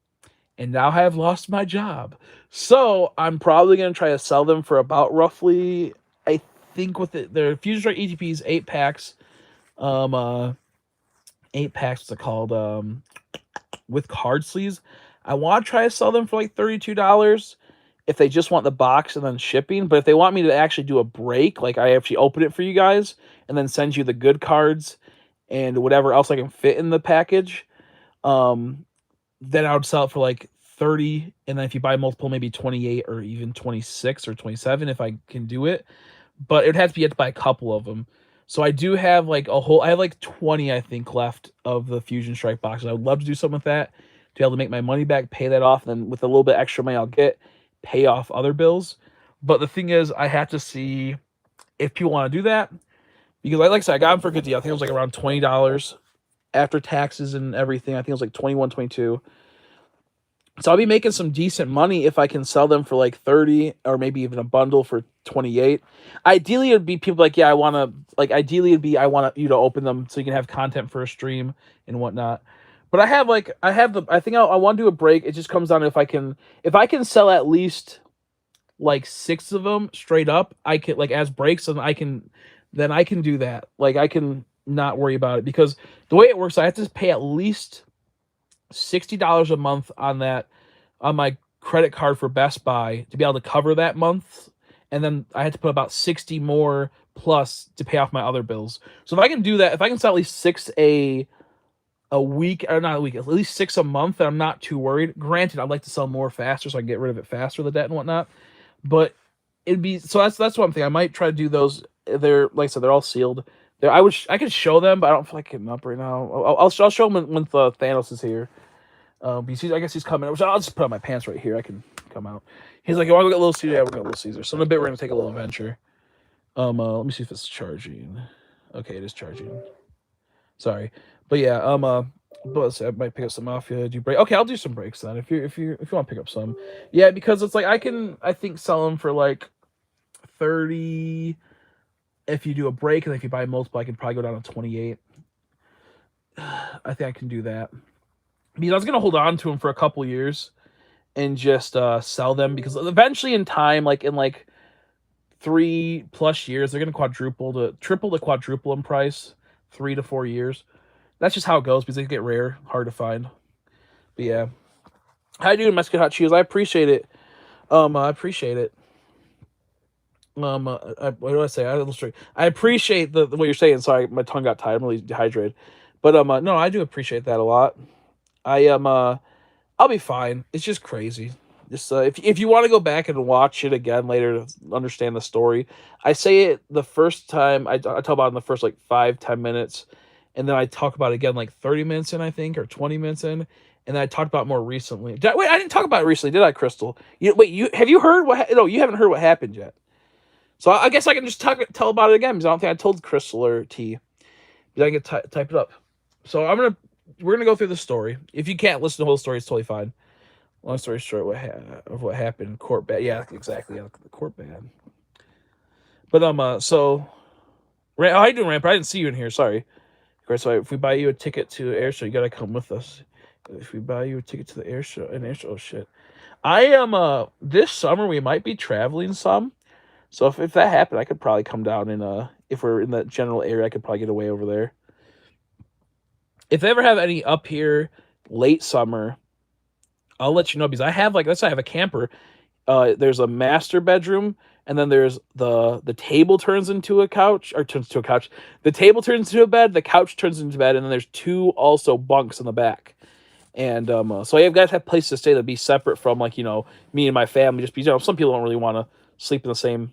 and now I have lost my job. So I'm probably gonna try to sell them for about roughly, I think with their Fusion Strike ETPs, 8 packs. 8 packs, what's it called? With card sleeves. I want to try to sell them for like $32 if they just want the box and then shipping. But if they want me to actually do a break, like I actually open it for you guys and then send you the good cards and whatever else I can fit in the package, then I would sell it for like 30, and then if you buy multiple, maybe 28 or even 26 or 27 if I can do it. But it would have to be to buy a couple of them. So I do have like I have like 20, I think, left of the Fusion Strike boxes. I would love to do something with that to be able to make my money back, pay that off, and then with a little bit extra money I'll get, pay off other bills. But the thing is, I have to see if people want to do that, because like I said, I got them for a good deal. I think it was like around $20 after taxes and everything. I think it was like 21, 22. So I'll be making some decent money if I can sell them for like 30 or maybe even a bundle for 28. Ideally, it'd be people like, yeah, I want you to open them so you can have content for a stream and whatnot. But I think I want to do a break. It just comes down to if I can sell at least like 6 of them straight up, I can like as breaks, and I can do that. Like I can not worry about it, because the way it works, I have to pay at least $60 a month on my credit card for Best Buy to be able to cover that month, and then I had to put about 60 more plus to pay off my other bills. So if I can do that, if I can sell at least 6 a week, or not a week, at least 6 a month, then I'm not too worried. Granted, I'd like to sell more faster so I can get rid of it faster, the debt and whatnot. But it'd be so that's one thing. I might try to do those. They're like I said, they're all sealed. I could show them, but I don't feel like getting them up right now. I'll show them when Thanos is here. Because I guess he's coming. I'll just put on my pants right here. I can come out. He's like, "You want to go get Little Caesar?" Yeah, we're going to Little Caesar. So in a bit, we're gonna take a little adventure. Let me see if it's charging. Okay, it is charging. Sorry, but yeah. But I might pick up some Mafia. Do break? Okay, I'll do some breaks then. If you want to pick up some, yeah, because it's like I think sell them for like 30. If you do a break, and if you buy multiple, I can probably go down to 28. I think I can do that. Because I was gonna hold on to them for a couple years and just sell them, because eventually in time, like in like 3+ years, they're gonna triple to quadruple in price. 3 to 4 years. That's just how it goes, because they get rare, hard to find. But yeah, how you doing, Mexican Hot Cheese? I appreciate it. I appreciate it. What do I say? I appreciate the what you're saying. Sorry, my tongue got tired. I'm really dehydrated. But no, I do appreciate that a lot. I am I'll be fine. It's just crazy. Just if you want to go back and watch it again later to understand the story, I say it the first time I talk about it in the first like 5-10 minutes, and then I talk about it again like 30 minutes in, I think, or 20 minutes in, and then I talked about it more recently. Wait, I didn't talk about it recently, did I, Crystal? Have you heard what? No, you haven't heard what happened yet. So I guess I can just tell about it again, because I don't think I told Crystal or T. Because I can type it up. So we're gonna go through the story. If you can't listen to the whole story, it's totally fine. Long story short, what happened? Court bad. Yeah, exactly. Yeah, the court bad. But so, how you doing, Ramper? I didn't see you in here. Sorry. Okay, so if we buy you a ticket to the air show, you gotta come with us. If we buy you a ticket to the air show, oh shit. I am this summer we might be traveling some. So if that happened, I could probably come down and if we're in that general area, I could probably get away over there. If they ever have any up here late summer, I'll let you know, because I have I have a camper. There's a master bedroom, and then there's the table turns into a couch, or turns to a couch. The table turns into a bed, the couch turns into a bed, and then there's 2 also bunks in the back. And so you guys have places to stay that be separate from me and my family. Just because some people don't really want to sleep in the same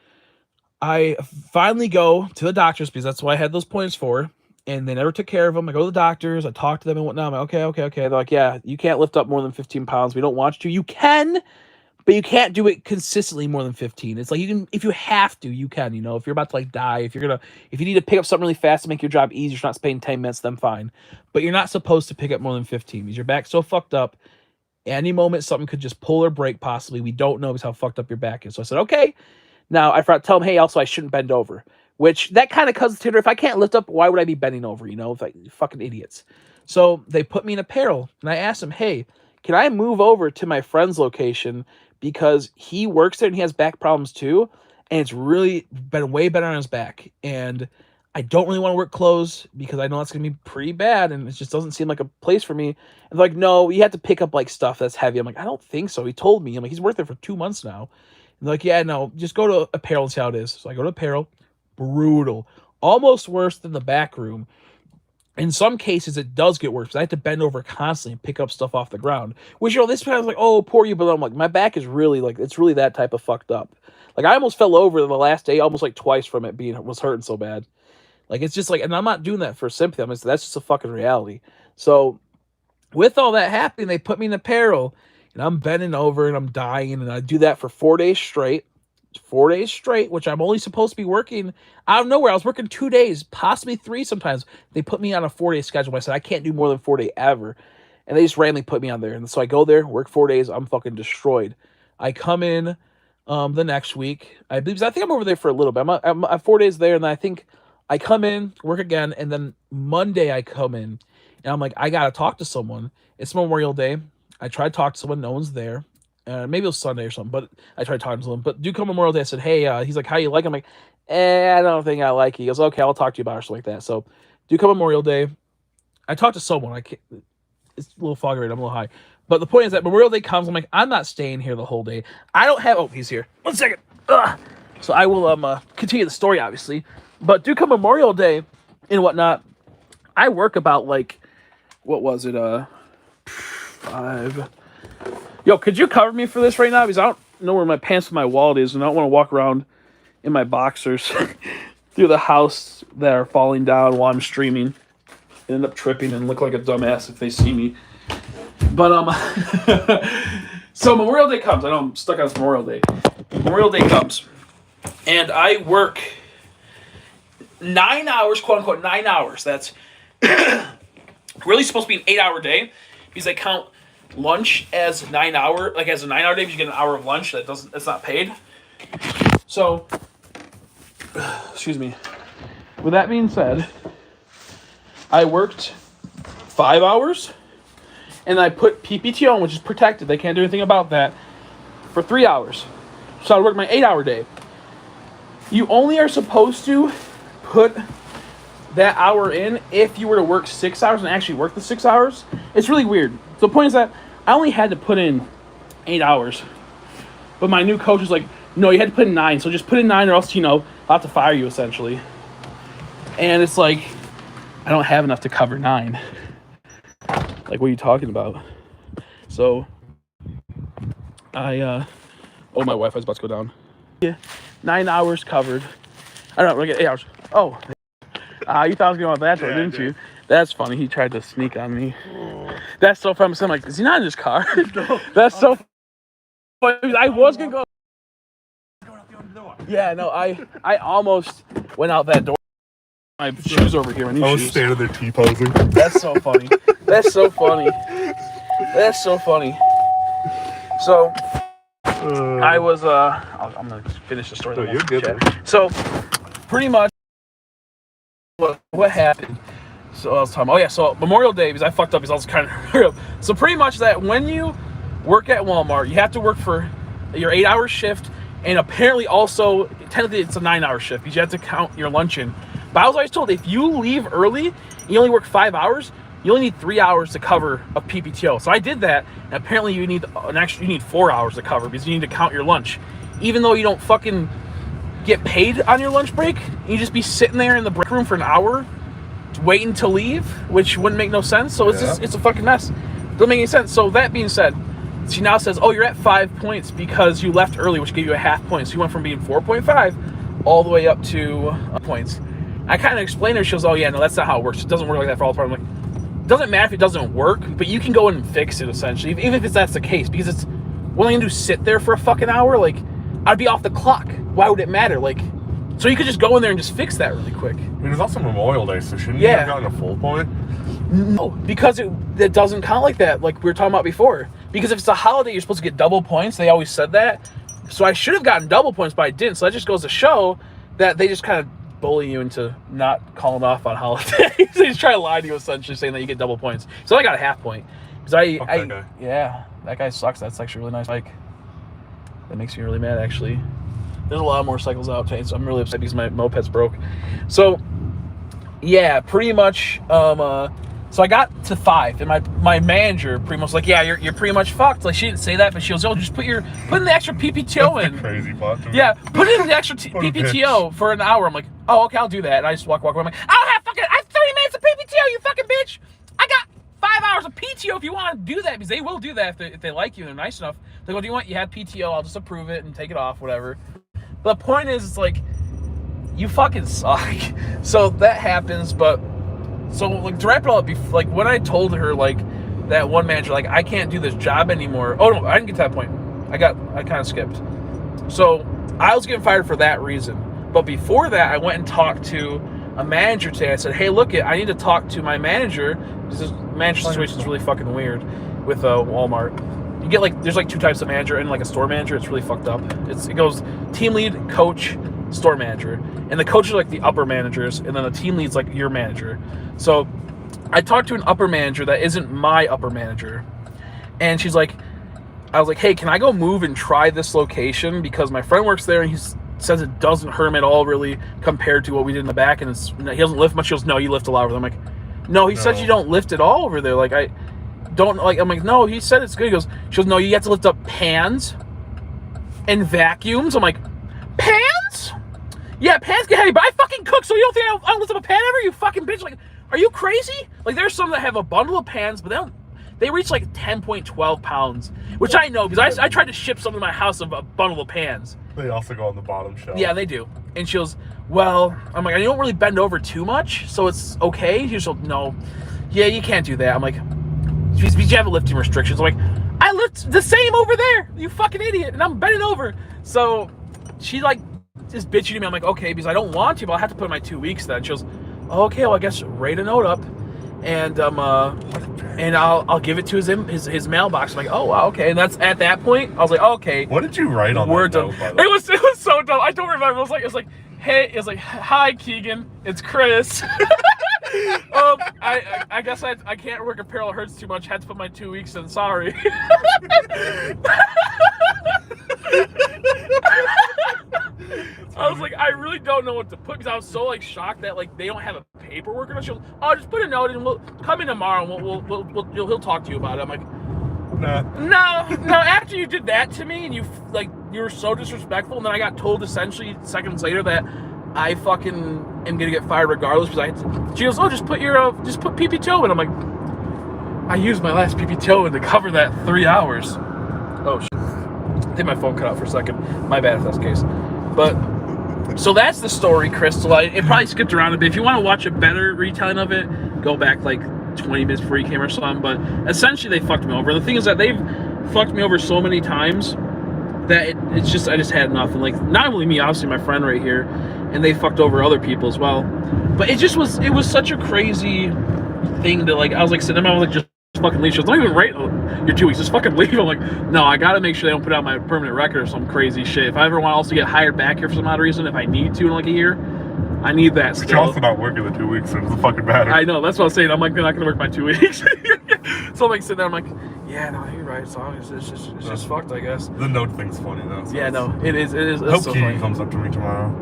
I finally go to the doctors because that's what I had those points for. And they never took care of them. I go to the doctors. I talk to them and whatnot. I'm like, okay. They're like, yeah, you can't lift up more than 15 pounds. We don't want you to. You can, but you can't do it consistently more than 15. It's like you can, if you have to, you can, you know, if you're about to like die, if you need to pick up something really fast to make your job easier, you're not spending 10 minutes, then fine. But you're not supposed to pick up more than 15 because your back's so fucked up. Any moment, something could just pull or break possibly. We don't know because how fucked up your back is. So I said, okay. Now I forgot to tell him, hey, also I shouldn't bend over. Which that kind of cuts the tinder. If I can't lift up, why would I be bending over? You know, like fucking idiots. So they put me in apparel, and I asked him, hey, can I move over to my friend's location because he works there and he has back problems too, and it's really been way better on his back. And I don't really want to work clothes because I know that's gonna be pretty bad, and it just doesn't seem like a place for me. And they're like, no, you have to pick up like stuff that's heavy. I'm like, I don't think so. He told me. I'm like, he's worked there for 2 months now. And they're like, yeah, no, just go to apparel and see how it is. So I go to apparel. Brutal. Almost worse than the back room. In some cases, it does get worse because I have to bend over constantly and pick up stuff off the ground. Which, you know, this was like, oh, poor you. But I'm like, my back is really like, it's really that type of fucked up. Like, I almost fell over the last day, almost like twice from it was hurting so bad. Like, it's just like, and I'm not doing that for sympathy. That's just a fucking reality. So, with all that happening, they put me in apparel, and I'm bending over and I'm dying, and I do that for 4 days straight. 4 days straight, which I'm only supposed to be working out of nowhere. I was working 2 days, possibly 3 sometimes. They put me on a 4-day schedule. I said, I can't do more than 4 days ever. And they just randomly put me on there. And so I go there, work 4 days. I'm fucking destroyed. I come in the next week. I think I'm over there for a little bit. I'm 4 days there. And then I think I come in, work again. And then Monday I come in. And I'm like, I got to talk to someone. It's Memorial Day. I try to talk to someone. No one's there. Maybe it was Sunday or something, but I tried talking to him. But do come Memorial Day, I said, hey, he's like, how you like? I'm like, I don't think I like you. He goes, okay, I'll talk to you about it, or something like that. So do come Memorial Day. I talked to someone. It's a little foggy right now. I'm a little high. But the point is that Memorial Day comes. I'm like, I'm not staying here the whole day. I don't have, he's here. 1 second. Ugh. So I will continue the story, obviously. But do come Memorial Day and whatnot. I work about like, what was it? 5. Yo, could you cover me for this right now? Because I don't know where my pants and my wallet is, and I don't want to walk around in my boxers through the house that are falling down while I'm streaming. And end up tripping and look like a dumbass if they see me. But, so Memorial Day comes. I know I'm stuck on this Memorial Day. Memorial Day comes. And I work 9 hours, quote unquote, 9 hours. That's really supposed to be an 8-hour day because I count lunch as 9 hour, like as a 9 hour day, because you get an hour of lunch that's not paid. So, excuse me. With that being said, I worked 5 hours, and I put PPT on, which is protected. They can't do anything about that, for 3 hours. So I worked my 8-hour day. You only are supposed to put that hour in if you were to work 6 hours and actually work the 6 hours. It's really weird. So the point is that I only had to put in 8 hours. But my new coach was like, no, you had to put in 9. So just put in 9 or else, I'll have to fire you, essentially. And it's like, I don't have enough to cover 9. Like, what are you talking about? So, my Wi-Fi's about to go down. Yeah, 9 hours covered. I don't know, we're going to get 8 hours. Oh, you thought I was going on that door, didn't you? That's funny. He tried to sneak on me. That's so funny. I'm like, is he not in his car? No. That's so funny. I was going to go. Yeah, no, I almost went out that door. My shoes over here. I was standing there T-posing. That's so funny. That's so funny. That's so funny. So, I was, I'm going to finish the story. Oh, you're good. So, pretty much, what happened? So I was talking about, so Memorial Day, because I fucked up, because I was kind of so pretty much that when you work at Walmart, you have to work for your 8-hour shift, and apparently also, technically it's a 9-hour shift, because you have to count your lunch in. But I was always told, if you leave early, and you only work 5 hours, you only need 3 hours to cover a PPTO. So I did that, and apparently you need 4 hours to cover, because you need to count your lunch. Even though you don't fucking get paid on your lunch break, you just be sitting there in the break room for an hour, waiting to leave, which wouldn't make no sense. So it's a fucking mess. Doesn't make any sense. So that being said, she now says, oh, you're at 5 points because you left early, which gave you a half point. So you went from being 4.5 all the way up to points. I kind of explained to her. She goes, "Oh yeah, no, that's not how it works. It doesn't work like that for all the parts." I'm like, "Doesn't matter if it doesn't work, but you can go in and fix it essentially, even if that's the case, because it's what am I gonna do? Sit there for a fucking hour? Like, I'd be off the clock. Why would it matter? Like, so you could just go in there and just fix that really quick." I mean, it's also Memorial Day, so shouldn't you have gotten a full point? No, because it doesn't count like that, like we were talking about before. Because if it's a holiday, you're supposed to get double points. They always said that. So I should have gotten double points, but I didn't. So that just goes to show that they just kind of bully you into not calling off on holidays. They just try to lie to you, essentially, saying that you get double points. So I got a half point. Because yeah, that guy sucks. That's actually a really nice bike. That makes me really mad, actually. There's a lot of motorcycles out today, so I'm really upset because my moped's broke. So, yeah, pretty much... So I got to 5, and my manager pretty much was like, "Yeah, you're pretty much fucked." Like, she didn't say that, but she goes, "Oh, just put in the extra PPTO in." Crazy part. Yeah, put in the extra PPTO for an hour. I'm like, "Oh, okay, I'll do that." And I just walk away. I'm like, I have 30 minutes of PPTO, you fucking bitch. I got 5 hours of PTO if you want to do that, because they will do that if they like you and they're nice enough. They go, "Do you want? You have PTO? I'll just approve it and take it off, whatever." But the point is, it's like, you fucking suck. So that happens, but. So, like, to wrap it all up, like, when I told her, like, that one manager, like, I can't do this job anymore. Oh, no, I didn't get to that point. I kind of skipped. So, I was getting fired for that reason. But before that, I went and talked to a manager today. I said, "Hey, look, I need to talk to my manager. This manager situation is really fucking weird with Walmart. You get, like, there's, like, 2 types of manager and, like, a store manager. It's really fucked up. It goes team lead, coach, store manager. And the coaches are like the upper managers, and then the team lead's like your manager. So I talked to an upper manager that isn't my upper manager, and I was like, "Hey, can I go move and try this location? Because my friend works there, and he says it doesn't hurt him at all, really, compared to what we did in the back, and he doesn't lift much." He goes, "No, you lift a lot over there." I'm like, "No, he said you don't lift at all over there. Like, I don't, like," I'm like, "No, he said it's good." She goes, "No, you have to lift up pans and vacuums." I'm like, "Pans? Yeah, pans get heavy, but I fucking cook, so you don't think I don't lift up a pan ever, you fucking bitch? Like, are you crazy?" Like, there's some that have a bundle of pans, but they reach like 10.12 pounds, which I know, because I tried to ship something to my house of a bundle of pans. They also go on the bottom shelf. Yeah, they do. And she goes, "Well," I'm like, "I don't really bend over too much, so it's okay." She goes, "No, yeah, you can't do that." I'm like, "Because you have lifting restrictions." I'm like, "I lift the same over there, you fucking idiot, and I'm bending over." So she, like, just bitching to me. I'm like, "Okay," because I don't want to, but I'll have to put in my 2 weeks then. She goes, "Okay, well, I guess write a note up, and I'll give it to his mailbox." I'm like, "Oh, wow, okay." And that's at that point, I was like, "Okay." What did you write on that note, by the way? It was so dumb. I don't remember. It was like, "Hey," it was like, "Hi, Keegan, it's Chris." I guess I can't work apparel. It hurts too much. Had to put my 2 weeks in. Sorry. I was like, I really don't know what to put, because I was so, like, shocked that, like, they don't have a paperwork or nothing. "Oh, just put a note and we'll come in tomorrow and he'll talk to you about it." I'm like, nah. No. After you did that to me and you were so disrespectful, and then I got told essentially seconds later that I fucking am gonna get fired regardless, because she goes, "Oh, just put PPTO in." I'm like, I used my last PPTO in to cover that 3 hours. Oh shit. I think my phone cut out for a second. My bad if that's the case. But so that's the story, Crystal. It probably skipped around a bit. If you want to watch a better retelling of it, go back like 20 minutes before you came or something. But essentially, they fucked me over. The thing is that they've fucked me over so many times that I just had enough. And, like, not only me, obviously my friend right here, and they fucked over other people as well. But it was such a crazy thing that, like, I was like sitting there, I was like, just fucking leave. She goes, "Don't even write your 2 weeks, just fucking leave." I'm like, "No, I gotta make sure they don't put out my permanent record or some crazy shit. If I ever want to also get hired back here for some odd reason, if I need to in like a year, I need that still." You're also not working the 2 weeks, so it doesn't fucking matter. I know, that's what I was saying. I'm like, they're not gonna work my 2 weeks. So I'm like sitting there, I'm like, "Yeah, no, you're right. So it's just fucked, I guess." The note thing's funny though. So yeah, no, it is. I hope so Keegan comes up to me tomorrow.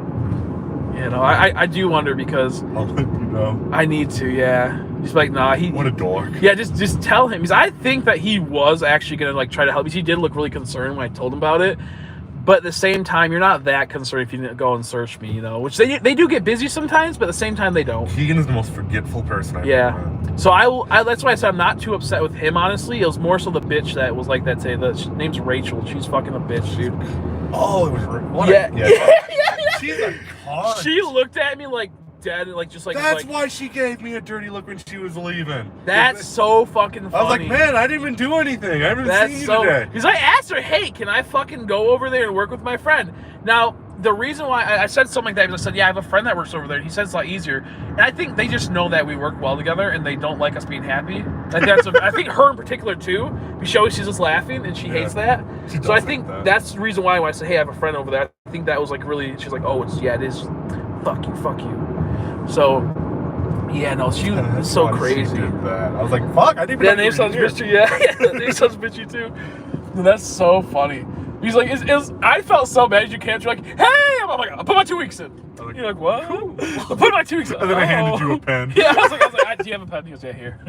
Yeah, no, I do wonder, because I'll let you know. I need to, yeah. He's like, "Nah, what a dork." Yeah, just tell him, because I think that he was actually gonna, like, try to help, because he did look really concerned when I told him about it. But at the same time, you're not that concerned if you didn't go and search me, you know, which they do get busy sometimes, but at the same time they don't. Keegan is the most forgetful person I've ever met. So I that's why I said I'm not too upset with him, honestly. It was more so the bitch that was like that today. The name's Rachel. She's fucking a bitch, dude. Oh, it was what? Yeah. She's a cunt. She looked at me like dead, like just like. That's like, why she gave me a dirty look when she was leaving. That's so fucking funny. I was like, man, I didn't even do anything. I haven't seen you today. Because I asked her, hey, can I fucking go over there and work with my friend? Now, the reason why I said something like that is I said, yeah, I have a friend that works over there. He said it's a lot easier. And I think they just know that we work well together and they don't like us being happy. I think her in particular, too. She always sees us laughing and she hates that. So I think that's the reason why I said, hey, I have a friend over there. I think that was like really, she's like, oh, it is. Fuck you. So, yeah, no, she was so crazy. She did that. I was like, fuck, I didn't even know name sounds bitchy, yeah. That name sounds bitchy, too. That's so funny. He's like, I felt so bad you can't. You're like, hey, I'm like, I'll put my 2 weeks in. Like, you're like, what? Cool. I'll put my 2 weeks in. And then I handed you a pen. Yeah, I was like, do you have a pen? He goes, yeah, here.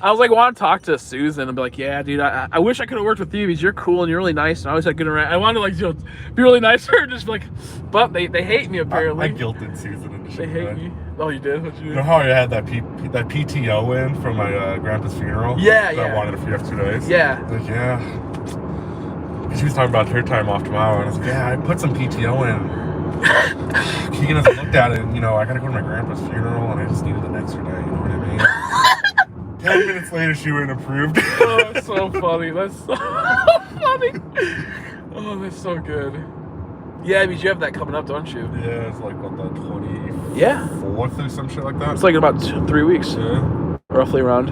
I was like, want to talk to Susan and be like, yeah, dude, I wish I could have worked with you because you're cool and you're really nice and I always had good around. I wanted to like, be really nice to her and just be like, but they hate me apparently. I guilted Susan into They hate me. Oh, you did? What'd you do? You know how I had that PTO in from my grandpa's funeral? Yeah. I wanted a few extra days. Yeah. Like, yeah. She was talking about her time off tomorrow, and I was like, yeah, I put some PTO in. Keegan has looked at it, and, I gotta go to my grandpa's funeral, and I just needed an extra day, you know what I mean? 10 minutes later, she went and approved. Oh, that's so funny. That's so funny. Oh, that's so good. Yeah, because you have that coming up, don't you? Yeah, it's like, what, the 24th Yeah. or some shit like that? It's like in about 3 weeks. Yeah. Roughly around.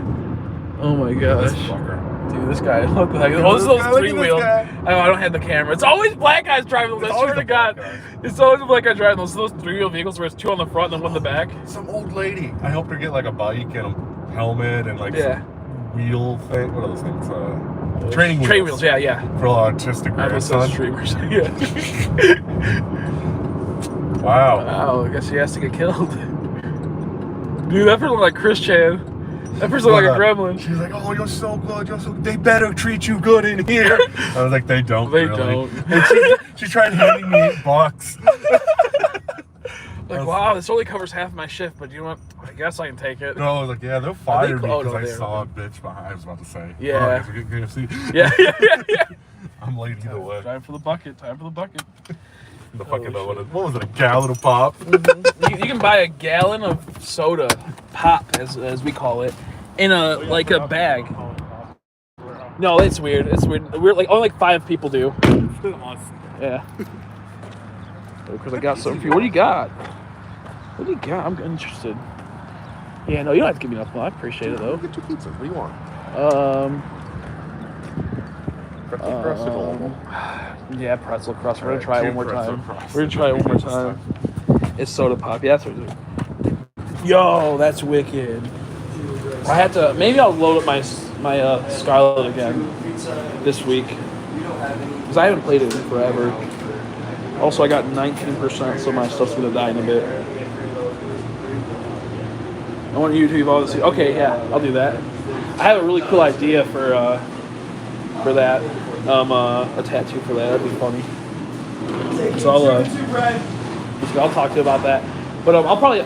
Oh my gosh. This fucker. Dude, this guy, what the heck? Oh, this is those three-wheel. I don't have the camera. It's always black guys driving those. I swear to God. It's always a black guy driving those. Those three-wheel vehicles where it's two on the front and then one in the back. Some old lady. I helped her get like a bike and a helmet and like some wheel thing. What are those things? Training wheels. Training wheels, yeah. For autistic grandson. Streamers, yeah. Wow. I guess he has to get killed. Dude, that person looked like Chris Chan. That person looked like a gremlin. She's like, oh, you're so good. They better treat you good in here. I was like, they don't. They really. don't. And she tried handing me $8. Like, wow, this only covers half my shift, but you know what? I guess I can take it. No, I was like, yeah, they'll fire me because I saw a bitch behind. I was about to say. Yeah. Oh, KFC. Yeah. I'm late either way. Time for the bucket. The fucking, what was it, a gallon of pop? Mm-hmm. You can buy a gallon of soda, pop, as we call it, in a bag. No, it's weird. We're like only 5 people do. Yeah. Because I got something for you. What do you got? I'm interested. Yeah, no, you don't have to give me nothing. I appreciate it though. Get 2 pizzas. What do you want? Yeah, pretzel crust. We're gonna try it one more time. It's soda pop. Yeah, that's what it is. Yo, that's wicked. I had to. Maybe I'll load up my Scarlet again this week because I haven't played it in forever. Also, I got 19%, so my stuff's gonna die in a bit. I want you to evolve this. Okay, yeah, I'll do that. I have a really cool idea for that. A tattoo for that. That'd be funny. So I'll talk to you about that. But I'll probably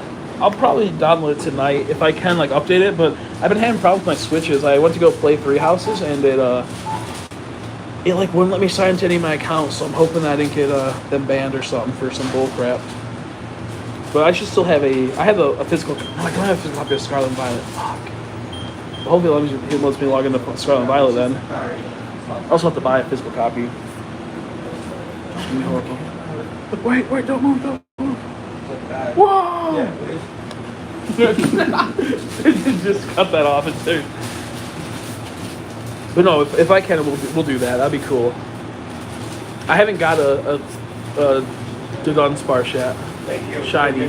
download it tonight if I can, like update it. But I've been having problems with my switches. I went to go play 3 houses and it like wouldn't let me sign into any of my accounts. So I'm hoping I didn't get them banned or something for some bull crap. But I should still have I have a physical. No, I don't have a physical copy of Scarlet and Violet. Fuck. Well, hopefully he lets me log into Scarlet and Violet then. I also have to buy a physical copy. It's gonna be horrible. Wait, don't move. Whoa! Just cut that off and do. But no, if I can, we'll do that. That'd be cool. I haven't got a Dunsparce yet. Shiny.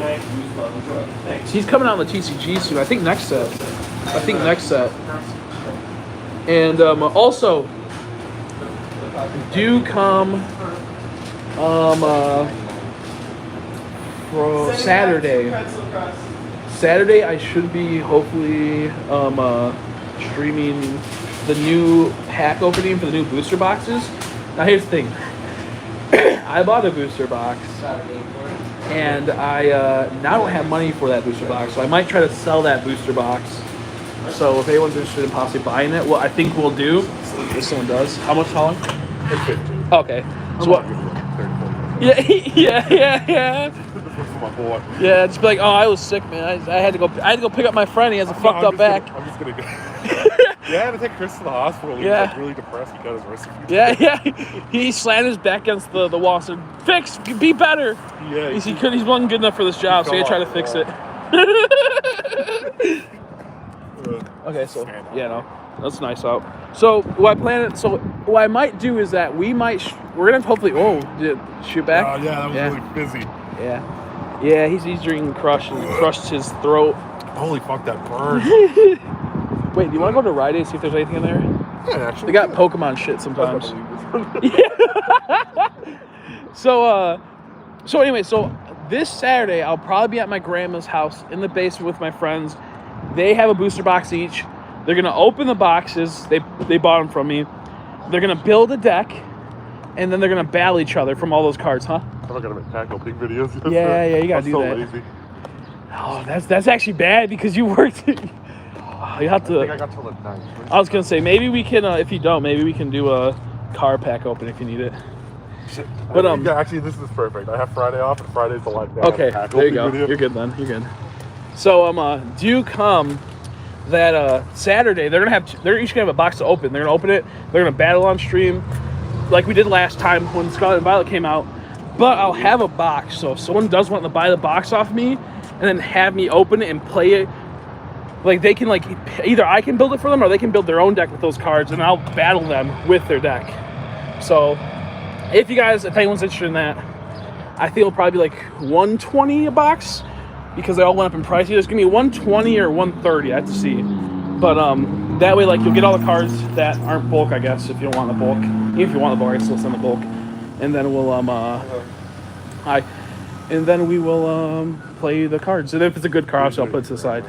He's coming out on the TCG soon. I think next set. And also, do come for Saturday. Saturday, I should be hopefully streaming the new pack opening for the new booster boxes. Now here's the thing. I bought a booster box, and I now don't have money for that booster box, so I might try to sell that booster box. So if anyone's interested in possibly buying it, what I think we'll do, if someone does, how much, Colin? It's 50. Okay. So Yeah, yeah. For my boy. Yeah, just be like, oh, I was sick, man. I had to go pick up my friend. He has a fucked up back. I'm just gonna go. Yeah, I had to take Chris to the hospital. He was like really depressed. He got his wrist. Yeah. He slammed his back against the wall and said, "Fix, be better." Yeah. He wasn't good enough for this job, so he tried to fix it. Okay, so yeah, no, that's nice out. So what I might do is that we're gonna hopefully shoot back. Oh yeah, that was really busy. Yeah, he's drinking Crush and crushed his throat. Holy fuck, that burn. Wait, do you want to go to Rite Aid, see if there's anything in there? Yeah, actually. They got Pokemon shit sometimes. So anyway, this Saturday I'll probably be at my grandma's house in the basement with my friends. They have a booster box each. They're gonna open the boxes. They bought them from me. They're gonna build a deck, and then they're gonna battle each other from all those cards, huh? I'm not gonna make tackle big videos. Yeah, you gotta do that. Lazy. Oh, that's actually bad because you worked. You have to. I think I got till the 9th. I was gonna say maybe we can. If you don't, maybe we can do a car pack open if you need it. Shit. But yeah, actually, this is perfect. I have Friday off, and Friday's the light day. Okay, there you go. Video. You're good then. You're good. So do come that Saturday. They're each gonna have a box to open. They're gonna open it. They're gonna battle on stream, like we did last time when Scarlet and Violet came out. But I'll have a box, so if someone does want to buy the box off me, and then have me open it and play it. Like they can either I can build it for them or they can build their own deck with those cards, and I'll battle them with their deck. So if anyone's interested in that, I think it'll probably be like $120 a box because they all went up in price. Either it's gonna be $120 or $130. I have to see. But that way you'll get all the cards that aren't bulk, I guess, if you don't want the bulk. Even if you want the bulk, I can still send the bulk. And then we'll we will play the cards. And if it's a good card, I'll put it to the side.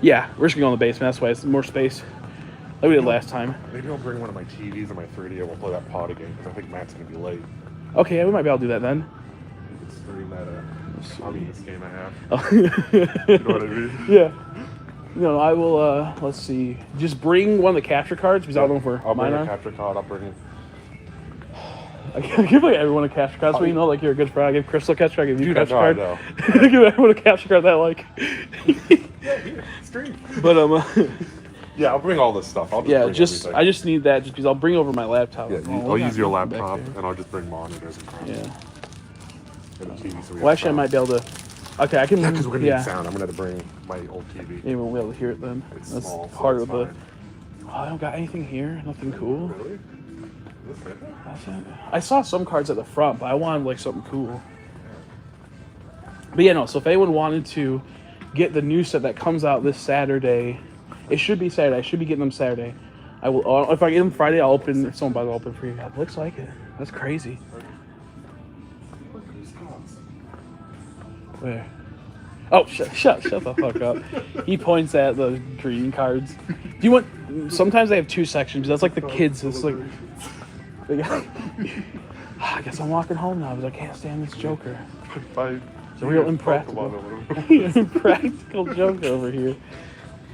Yeah, we're just gonna go in the basement. That's why it's more space. Like we did last time. Maybe I'll bring one of my TVs and my 3D and we'll play that pod again because I think Matt's gonna be late. Okay, yeah, we might be able to do that then. We can stream that this game I have. Oh. You know what I mean? Yeah. No, I will. Let's see. Just bring one of the capture cards because I don't know if I'll bring a capture card. I'll bring it. I give everyone a capture card so you know you're a good friend. I give Crystal a capture card. I give you a capture card. I give everyone a capture card that I like. Yeah, stream. But yeah, I'll bring all this stuff. I just need that just because I'll bring over my laptop. Yeah, I'll use your laptop and I'll just bring monitors and crap. Yeah. And a TV, so well, actually, I might be able to. Okay, I can. Yeah, because we're gonna need sound. I'm gonna have to bring my old TV. Yeah, we won't be able to hear it then. It's That's small, part so of the. Oh, I don't got anything here. Nothing cool. Really? That's it. I saw some cards at the front, but I wanted something cool. But yeah, no. So if anyone wanted to get the new set that comes out this Saturday, it should be Saturday. I should be getting them Saturday. I will. If I get them Friday, I'll open. If someone buys, I'll open for you. It looks like it. That's crazy. Where? Oh, shut the fuck up. He points at the green cards. Do you want? Sometimes they have two sections. That's like the kids. It's like. I guess I'm walking home now because I can't stand this Joker. It's a real impractical Joker over here.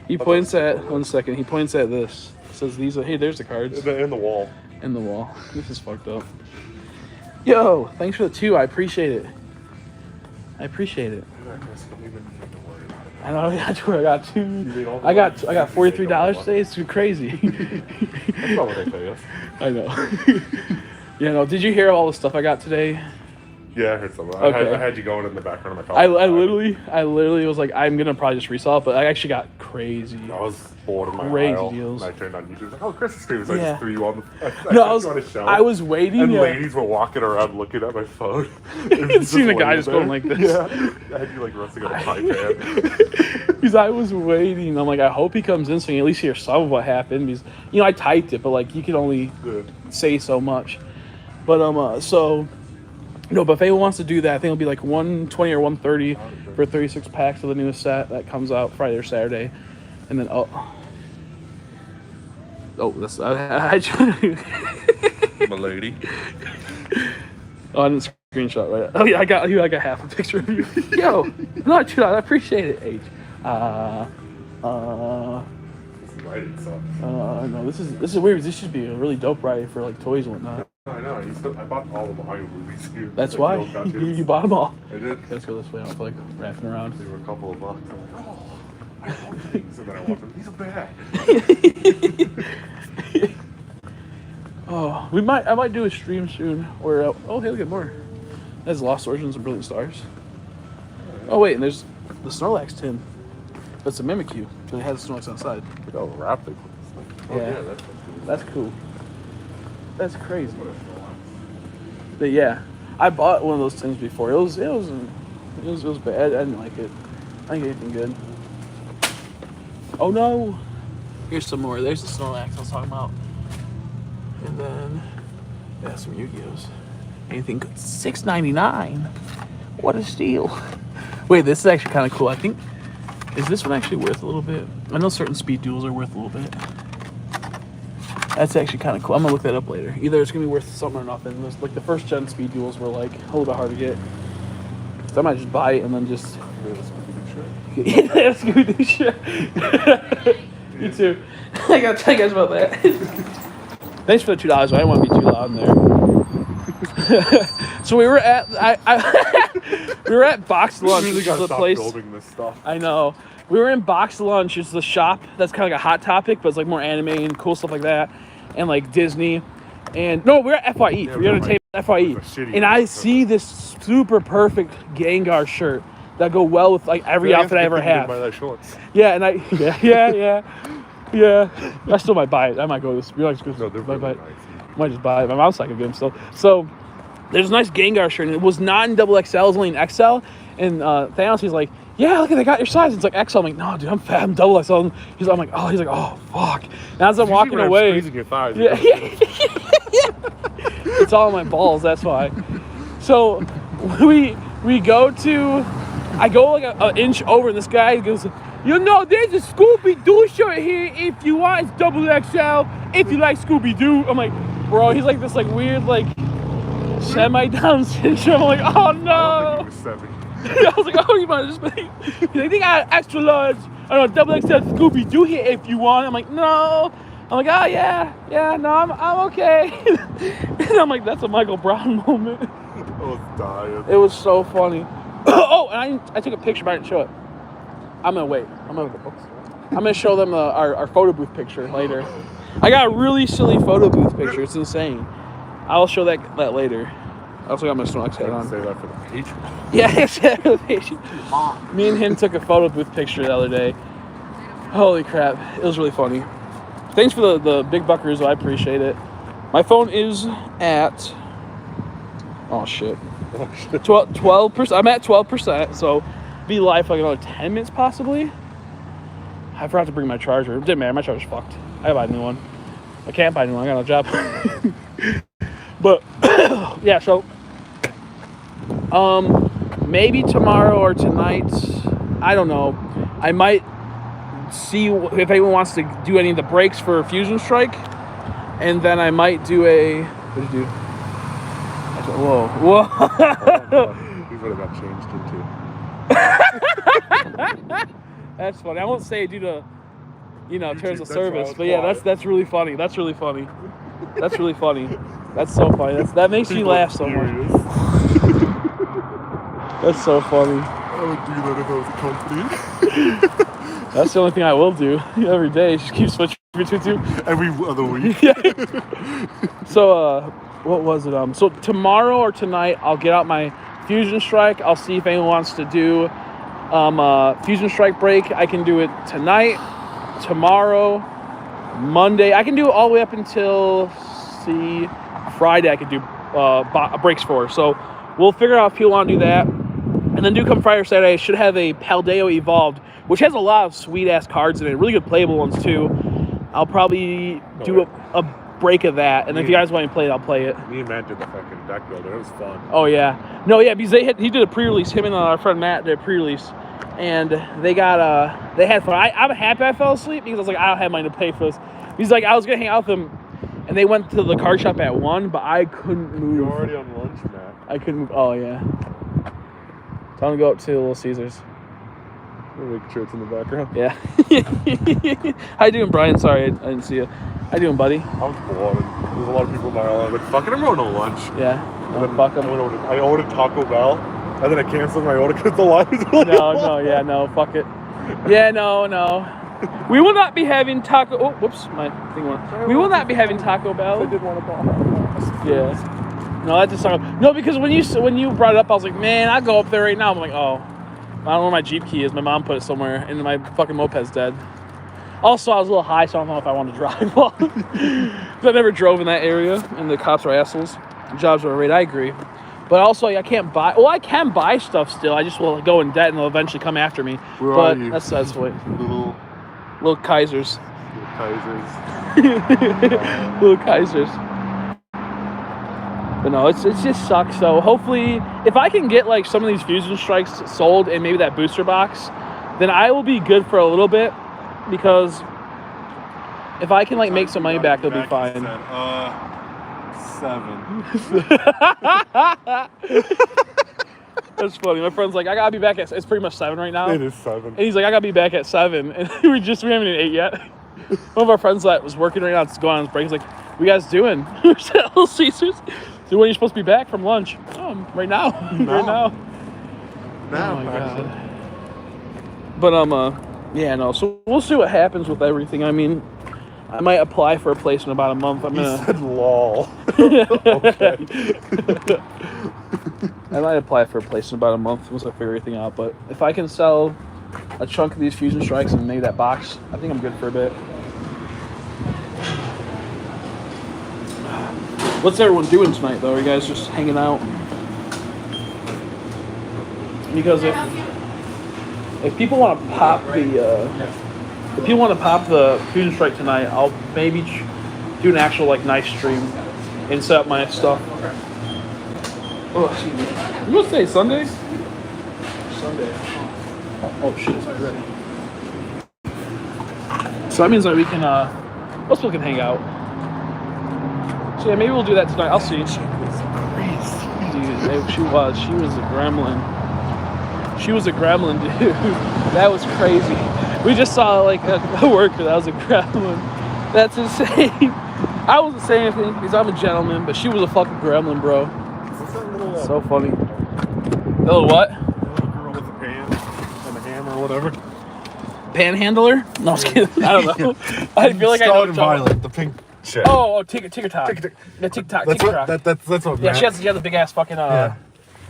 He points at. One second. He points at this. Says these are. Hey, there's the cards. In the wall. In the wall. This is fucked up. Yo, thanks for the 2. I appreciate it. I know. I got 2. I got $43 today. It's crazy. That's not what they pay us. I know. Yeah, no. Did you hear all the stuff I got today? Yeah, I heard some of that. Okay. I had you going in the background of my car. I literally was like, I'm gonna probably just resell it, but I actually got crazy. I was bored of my aisle, deals. and I turned on YouTube. Like, oh, Christmas streams. I just threw you on the. I was waiting. And ladies were walking around looking at my phone. You seen the guy just going like this. Yeah, I had you resting on a iPad. Because I was waiting. I'm like, I hope he comes in so you can at least hear some of what happened. Because I typed it, but you can only say so much. But so. No, but if anyone wants to do that, I think it'll be like $120 or $130 for 36 packs of the newest set that comes out Friday or Saturday, and then that's My lady. Oh, I didn't screenshot right. Oh yeah, I got half a picture of you. Yo, not too. I appreciate it. H. Writing sucks. No, this is weird. This should be a really dope writing for toys and whatnot. I know. I bought all of Mario movies here. That's why you bought them all. I did. Let's go this way. I don't feel like wrapping around. They were a couple of bucks. I'm like, oh, I love these. And then I watch them. These are bad. Oh, I might do a stream soon where oh hey, look at more. There's Lost Origins and Brilliant Stars. Oh wait, and there's the Snorlax tin. That's a Mimikyu, but it has Snorlax outside. Look how wrapped they put this thing. Oh Yeah. yeah, That's cool. That's crazy. But yeah, I bought one of those things before. It was bad. I didn't like it. I didn't get anything good. Oh no! Here's some more. There's the Snorlax I was talking about. And then yeah, some Yu-Gi-Ohs. Anything good? $6.99. What a steal! Wait, this is actually kind of cool. I think is this one actually worth a little bit? I know certain speed duels are worth a little bit. That's actually kind of cool. I'm gonna look that up later. Either it's gonna be worth something or nothing. Like the first gen speed duels were like a little bit hard to get. So I might just buy it and then just. Yeah, Scooby-Doo shit. You too. I gotta tell you guys about that. Thanks for the $2. I didn't want to be too loud in there. So we were at we were at Box Lunch, which is the place. Building this stuff. I know. We were in Box Lunch. It's the shop that's kind of like a hot topic, but it's like more anime and cool stuff like that, and like Disney. And no, we're at FYE. Yeah, We're entertainment FYE. And I see this super perfect Gengar shirt that go well with like every outfit I ever have. Buy that shorts. Yeah, and yeah. I still might buy it. I might go this. No, they're really nice. Might just buy it. My mom's like a good still. So there's a nice Gengar shirt, and it was not in double XL, it was only in XL. And Thanos, he's like, yeah, look, they got your size. It's like XL. I'm like, no, dude, I'm fat. I'm double XL. And he's like, oh, fuck. And as I'm walking away, squeezing your thighs. Yeah. It's all my balls. That's why. So we go to. I go like an inch over, and this guy goes, you know, there's a Scooby-Doo shirt here if you want. It's double XL if you like Scooby-Doo. I'm like, bro, he's like this like weird like semi-Down syndrome. I'm like, oh no. I don't think he was 7. I was like, oh, you might just be. He's like, they got extra large. I don't know, double XL Scooby-Doo here if you want. I'm like, no. I'm like, oh yeah, no, I'm okay. And I'm like, that's a Michael Brown moment. I was dying. It was so funny. Oh, and I took a picture, but I didn't show it. I'm gonna wait. I'm gonna show them our photo booth picture later. I got a really silly photo booth picture. It's insane. I'll show that later. I also got my Snorlax hat on. Say that for the Patreon. Yeah, except for the Patreon. Me and him took a photo booth picture the other day. Holy crap. It was really funny. Thanks for the big buckers. I appreciate it. My phone is at... Oh, shit. 12%. I'm at 12%, so be live for like another 10 minutes possibly. I forgot to bring my charger. It didn't matter. My charger's fucked. I gotta buy a new one. I can't buy a new one. I got no job. But, yeah, so... maybe tomorrow or tonight, I don't know. I might see if anyone wants to do any of the breaks for Fusion Strike, and then I might do a. What did you do? Whoa! He would have got changed into. That's funny. I won't say due to, terms of that's service, but yeah, that's really funny. That's really funny. That's really funny. That's so funny. That makes me laugh so much. That's so funny. I would do that if I was a company. That's the only thing I will do every day. Just keep switching between two. Every other week. Yeah. So, what was it? So tomorrow or tonight, I'll get out my Fusion Strike. I'll see if anyone wants to do Fusion Strike break. I can do it tonight, tomorrow, Monday. I can do it all the way up until Friday. I could do breaks for. So we'll figure out if people want to do that. And then come Friday or Saturday, I should have a Paldeo Evolved, which has a lot of sweet-ass cards in it. Really good playable ones, too. I'll probably do a break of that. And if you guys want me to play it, I'll play it. Me and Matt did the fucking deck builder. It was fun. Oh, yeah. No, yeah, because he did a pre-release. Him and our friend Matt did a pre-release. And they had fun. I'm happy I fell asleep because I was like, I don't have money to pay for this. He's like, I was going to hang out with them. And they went to the card shop at 1, but I couldn't move. You're already on lunch, Matt. I couldn't move. Oh, yeah. Time to go up to Little Caesars. We're making sure it's in the background. Yeah. How you doing, Brian? Sorry, I didn't see you. How you doing, buddy? I was bored. There's a lot of people in my island. Like, fuck it, I'm going to lunch. Yeah. And then Fuck 'em. I ordered Taco Bell, and then I canceled my order because the line was really long. No, fuck it. Yeah, no. We will not be having taco. Oh, whoops, my thing went. We will not be having Taco Bell. I did want to call. Yeah. No, that just sounded. No, because when you brought it up, I was like, man, I'll go up there right now. I'm like, oh, I don't know where my Jeep key is. My mom put it somewhere, and my fucking moped's dead. Also, I was a little high, so I don't know if I want to drive well. Because I never drove in that area, and the cops are assholes. The jobs are a rate, I agree. But also, I can't buy... Well, I can buy stuff still. I just will go in debt, and they'll eventually come after me. Where but are you? That's what... Little Kaisers. Kaisers. Little Kaisers. But no, it just sucks. So hopefully, if I can get like some of these Fusion Strikes sold and maybe that booster box, then I will be good for a little bit. Because if I can like make some money back, it'll be fine. 7. That's funny. My friend's like, I gotta be back at. It's pretty much 7 right now. It is 7. And he's like, I gotta be back at 7, and we haven't even 8 yet. One of our friends that was working right now, it's going on his break. He's like, "What you guys doing?" We're at Little Caesars. So when are you supposed to be back from lunch? Oh, right now. Right now. Now, oh my god. But yeah, no. So we'll see what happens with everything. I mean, I might apply for a place in about a month. You said lol. Okay. I might apply for a place in about a month once I figure everything out. But if I can sell a chunk of these Fusion Strikes and maybe that box, I think I'm good for a bit. What's everyone doing tonight, though? Are you guys just hanging out? Because if people want to pop the Fusion Strike tonight, I'll maybe do an actual like nice stream and set up my stuff. Oh, excuse me. What's today? Sunday? Sunday. Oh shit! It's not ready. So that means that we can most people can hang out. So yeah, maybe we'll do that tonight. I'll see. She was crazy. Dude, she was a gremlin. She was a gremlin, dude. That was crazy. We just saw like a worker that was a gremlin. That's insane. I wasn't saying anything because I'm a gentleman, but she was a fucking gremlin, bro. What's that little So funny. A little what? little girl with a pan and a hammer or whatever? Panhandler? No, I was kidding. I don't know. I feel like I know. Violet, the pink shit. Oh, TikTok. Yeah, TikTok. That's what Yeah, Matt. she has a big ass fucking. Yeah.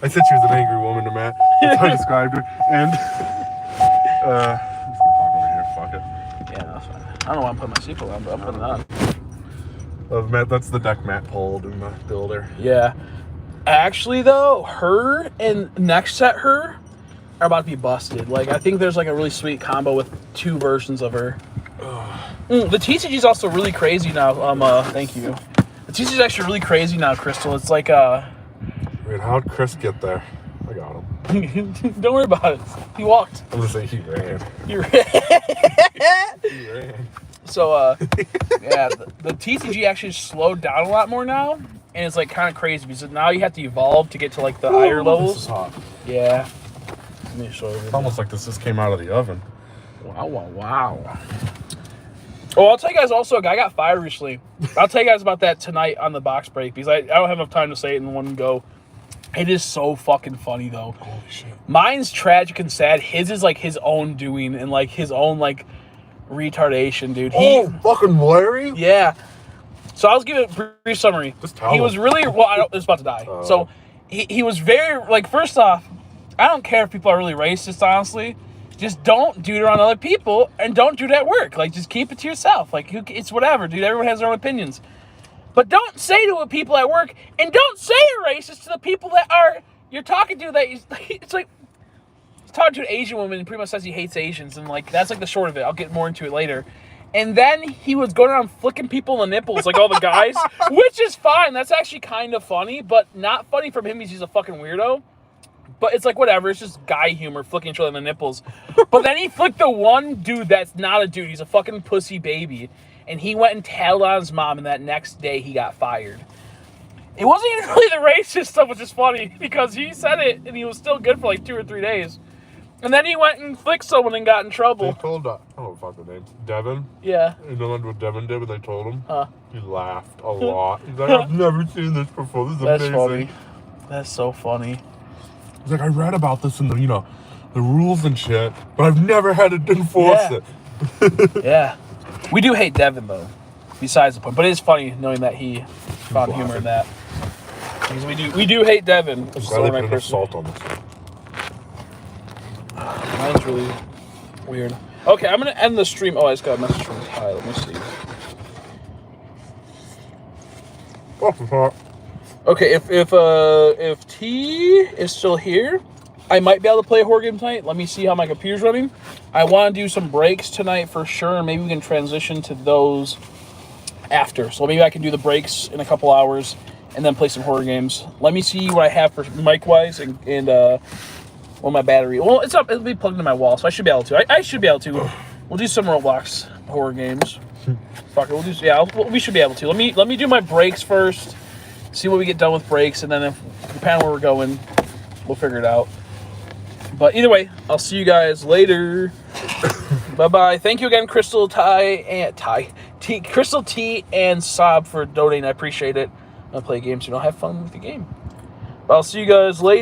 I said she was an angry woman to Matt. That's how I described her. And I'm just gonna talk over here. Fuck it. Yeah, that's fine. I don't know why I'm putting my seatbelt on, but I'm putting it on. Matt, that's the deck Matt pulled in the builder. Yeah. Actually, though, her and next set her are about to be busted. Like, I think there's like a really sweet combo with 2 versions of her. The TCG is also really crazy now. Thank you. The TCG is actually really crazy now, Crystal. It's like Wait, how'd Chris get there? I got him. Don't worry about it. He walked. I'm just saying he ran. He ran. He ran. So, yeah, the TCG actually slowed down a lot more now, and it's like kind of crazy because now you have to evolve to get to like the higher levels. This is hot. Yeah. Let me show you. It's almost like this just came out of the oven. Wow. Oh, I'll tell you guys also, a guy got fired recently. I'll tell you guys about that tonight on the box break because I don't have enough time to say it in one go. It is so fucking funny, though. Holy shit. Mine's tragic and sad. His is like his own doing and like his own like retardation, dude. Fucking Larry? Yeah. So I'll just give a brief summary. Just tell he him. was really, well, I was about to die. So he was very, like, first off, I don't care if people are really racist, honestly. Just don't do it around other people and don't do it at work. Like, just keep it to yourself. Like, it's whatever, dude. Everyone has their own opinions. But don't say to the people at work, and don't say you're racist to the people that you're talking to. It's like, he's talking to an Asian woman and pretty much says he hates Asians. And, like, that's, like, the short of it. I'll get more into it later. And then he was going around flicking people in the nipples, like all the guys, which is fine. That's actually kind of funny, but not funny from him because he's a fucking weirdo. But it's like, whatever. It's just guy humor, flicking each other in the nipples. But then he flicked the one dude that's not a dude. He's a fucking pussy baby. And he went and tailed on his mom, and that next day he got fired. It wasn't even really the racist stuff, which is funny, because he said it, and he was still good for like 2 or 3 days. And then he went and flicked someone and got in They trouble. told, oh, fuck the name. Devin? Yeah. You know what Devin did when they told him? Huh. He laughed a lot. He's like, I've never seen this before. This is That's amazing. funny. That's so funny. He's like, I read about this in the, the rules and shit, but I've never had to enforce it. Yeah. We do hate Devin, though, besides the point. But it is funny knowing that he found humor in that. Because we do hate Devin. I'm glad they put enough salt on this. Mine's really weird. Okay, I'm going to end the stream. Oh, I just got a message from Ty. Let me see. Okay, if T is still here, I might be able to play a horror game tonight. Let me see how my computer's running. I want to do some breaks tonight for sure, and maybe we can transition to those after. So maybe I can do the breaks in a couple hours and then play some horror games. Let me see what I have for mic-wise and my battery. Well, it'll be plugged into my wall, so I should be able to. I should be able to. We'll do some Roblox horror games. Fuck it, we'll do. Yeah, we should be able to. Let me do my breaks first. See what we get done with breaks, and then if depending on where we're going, we'll figure it out. But either way, I'll see you guys later. Bye-bye. Thank you again, Crystal Crystal T and Sob for donating. I appreciate it. I'll play games, have fun with the game. But I'll see you guys later.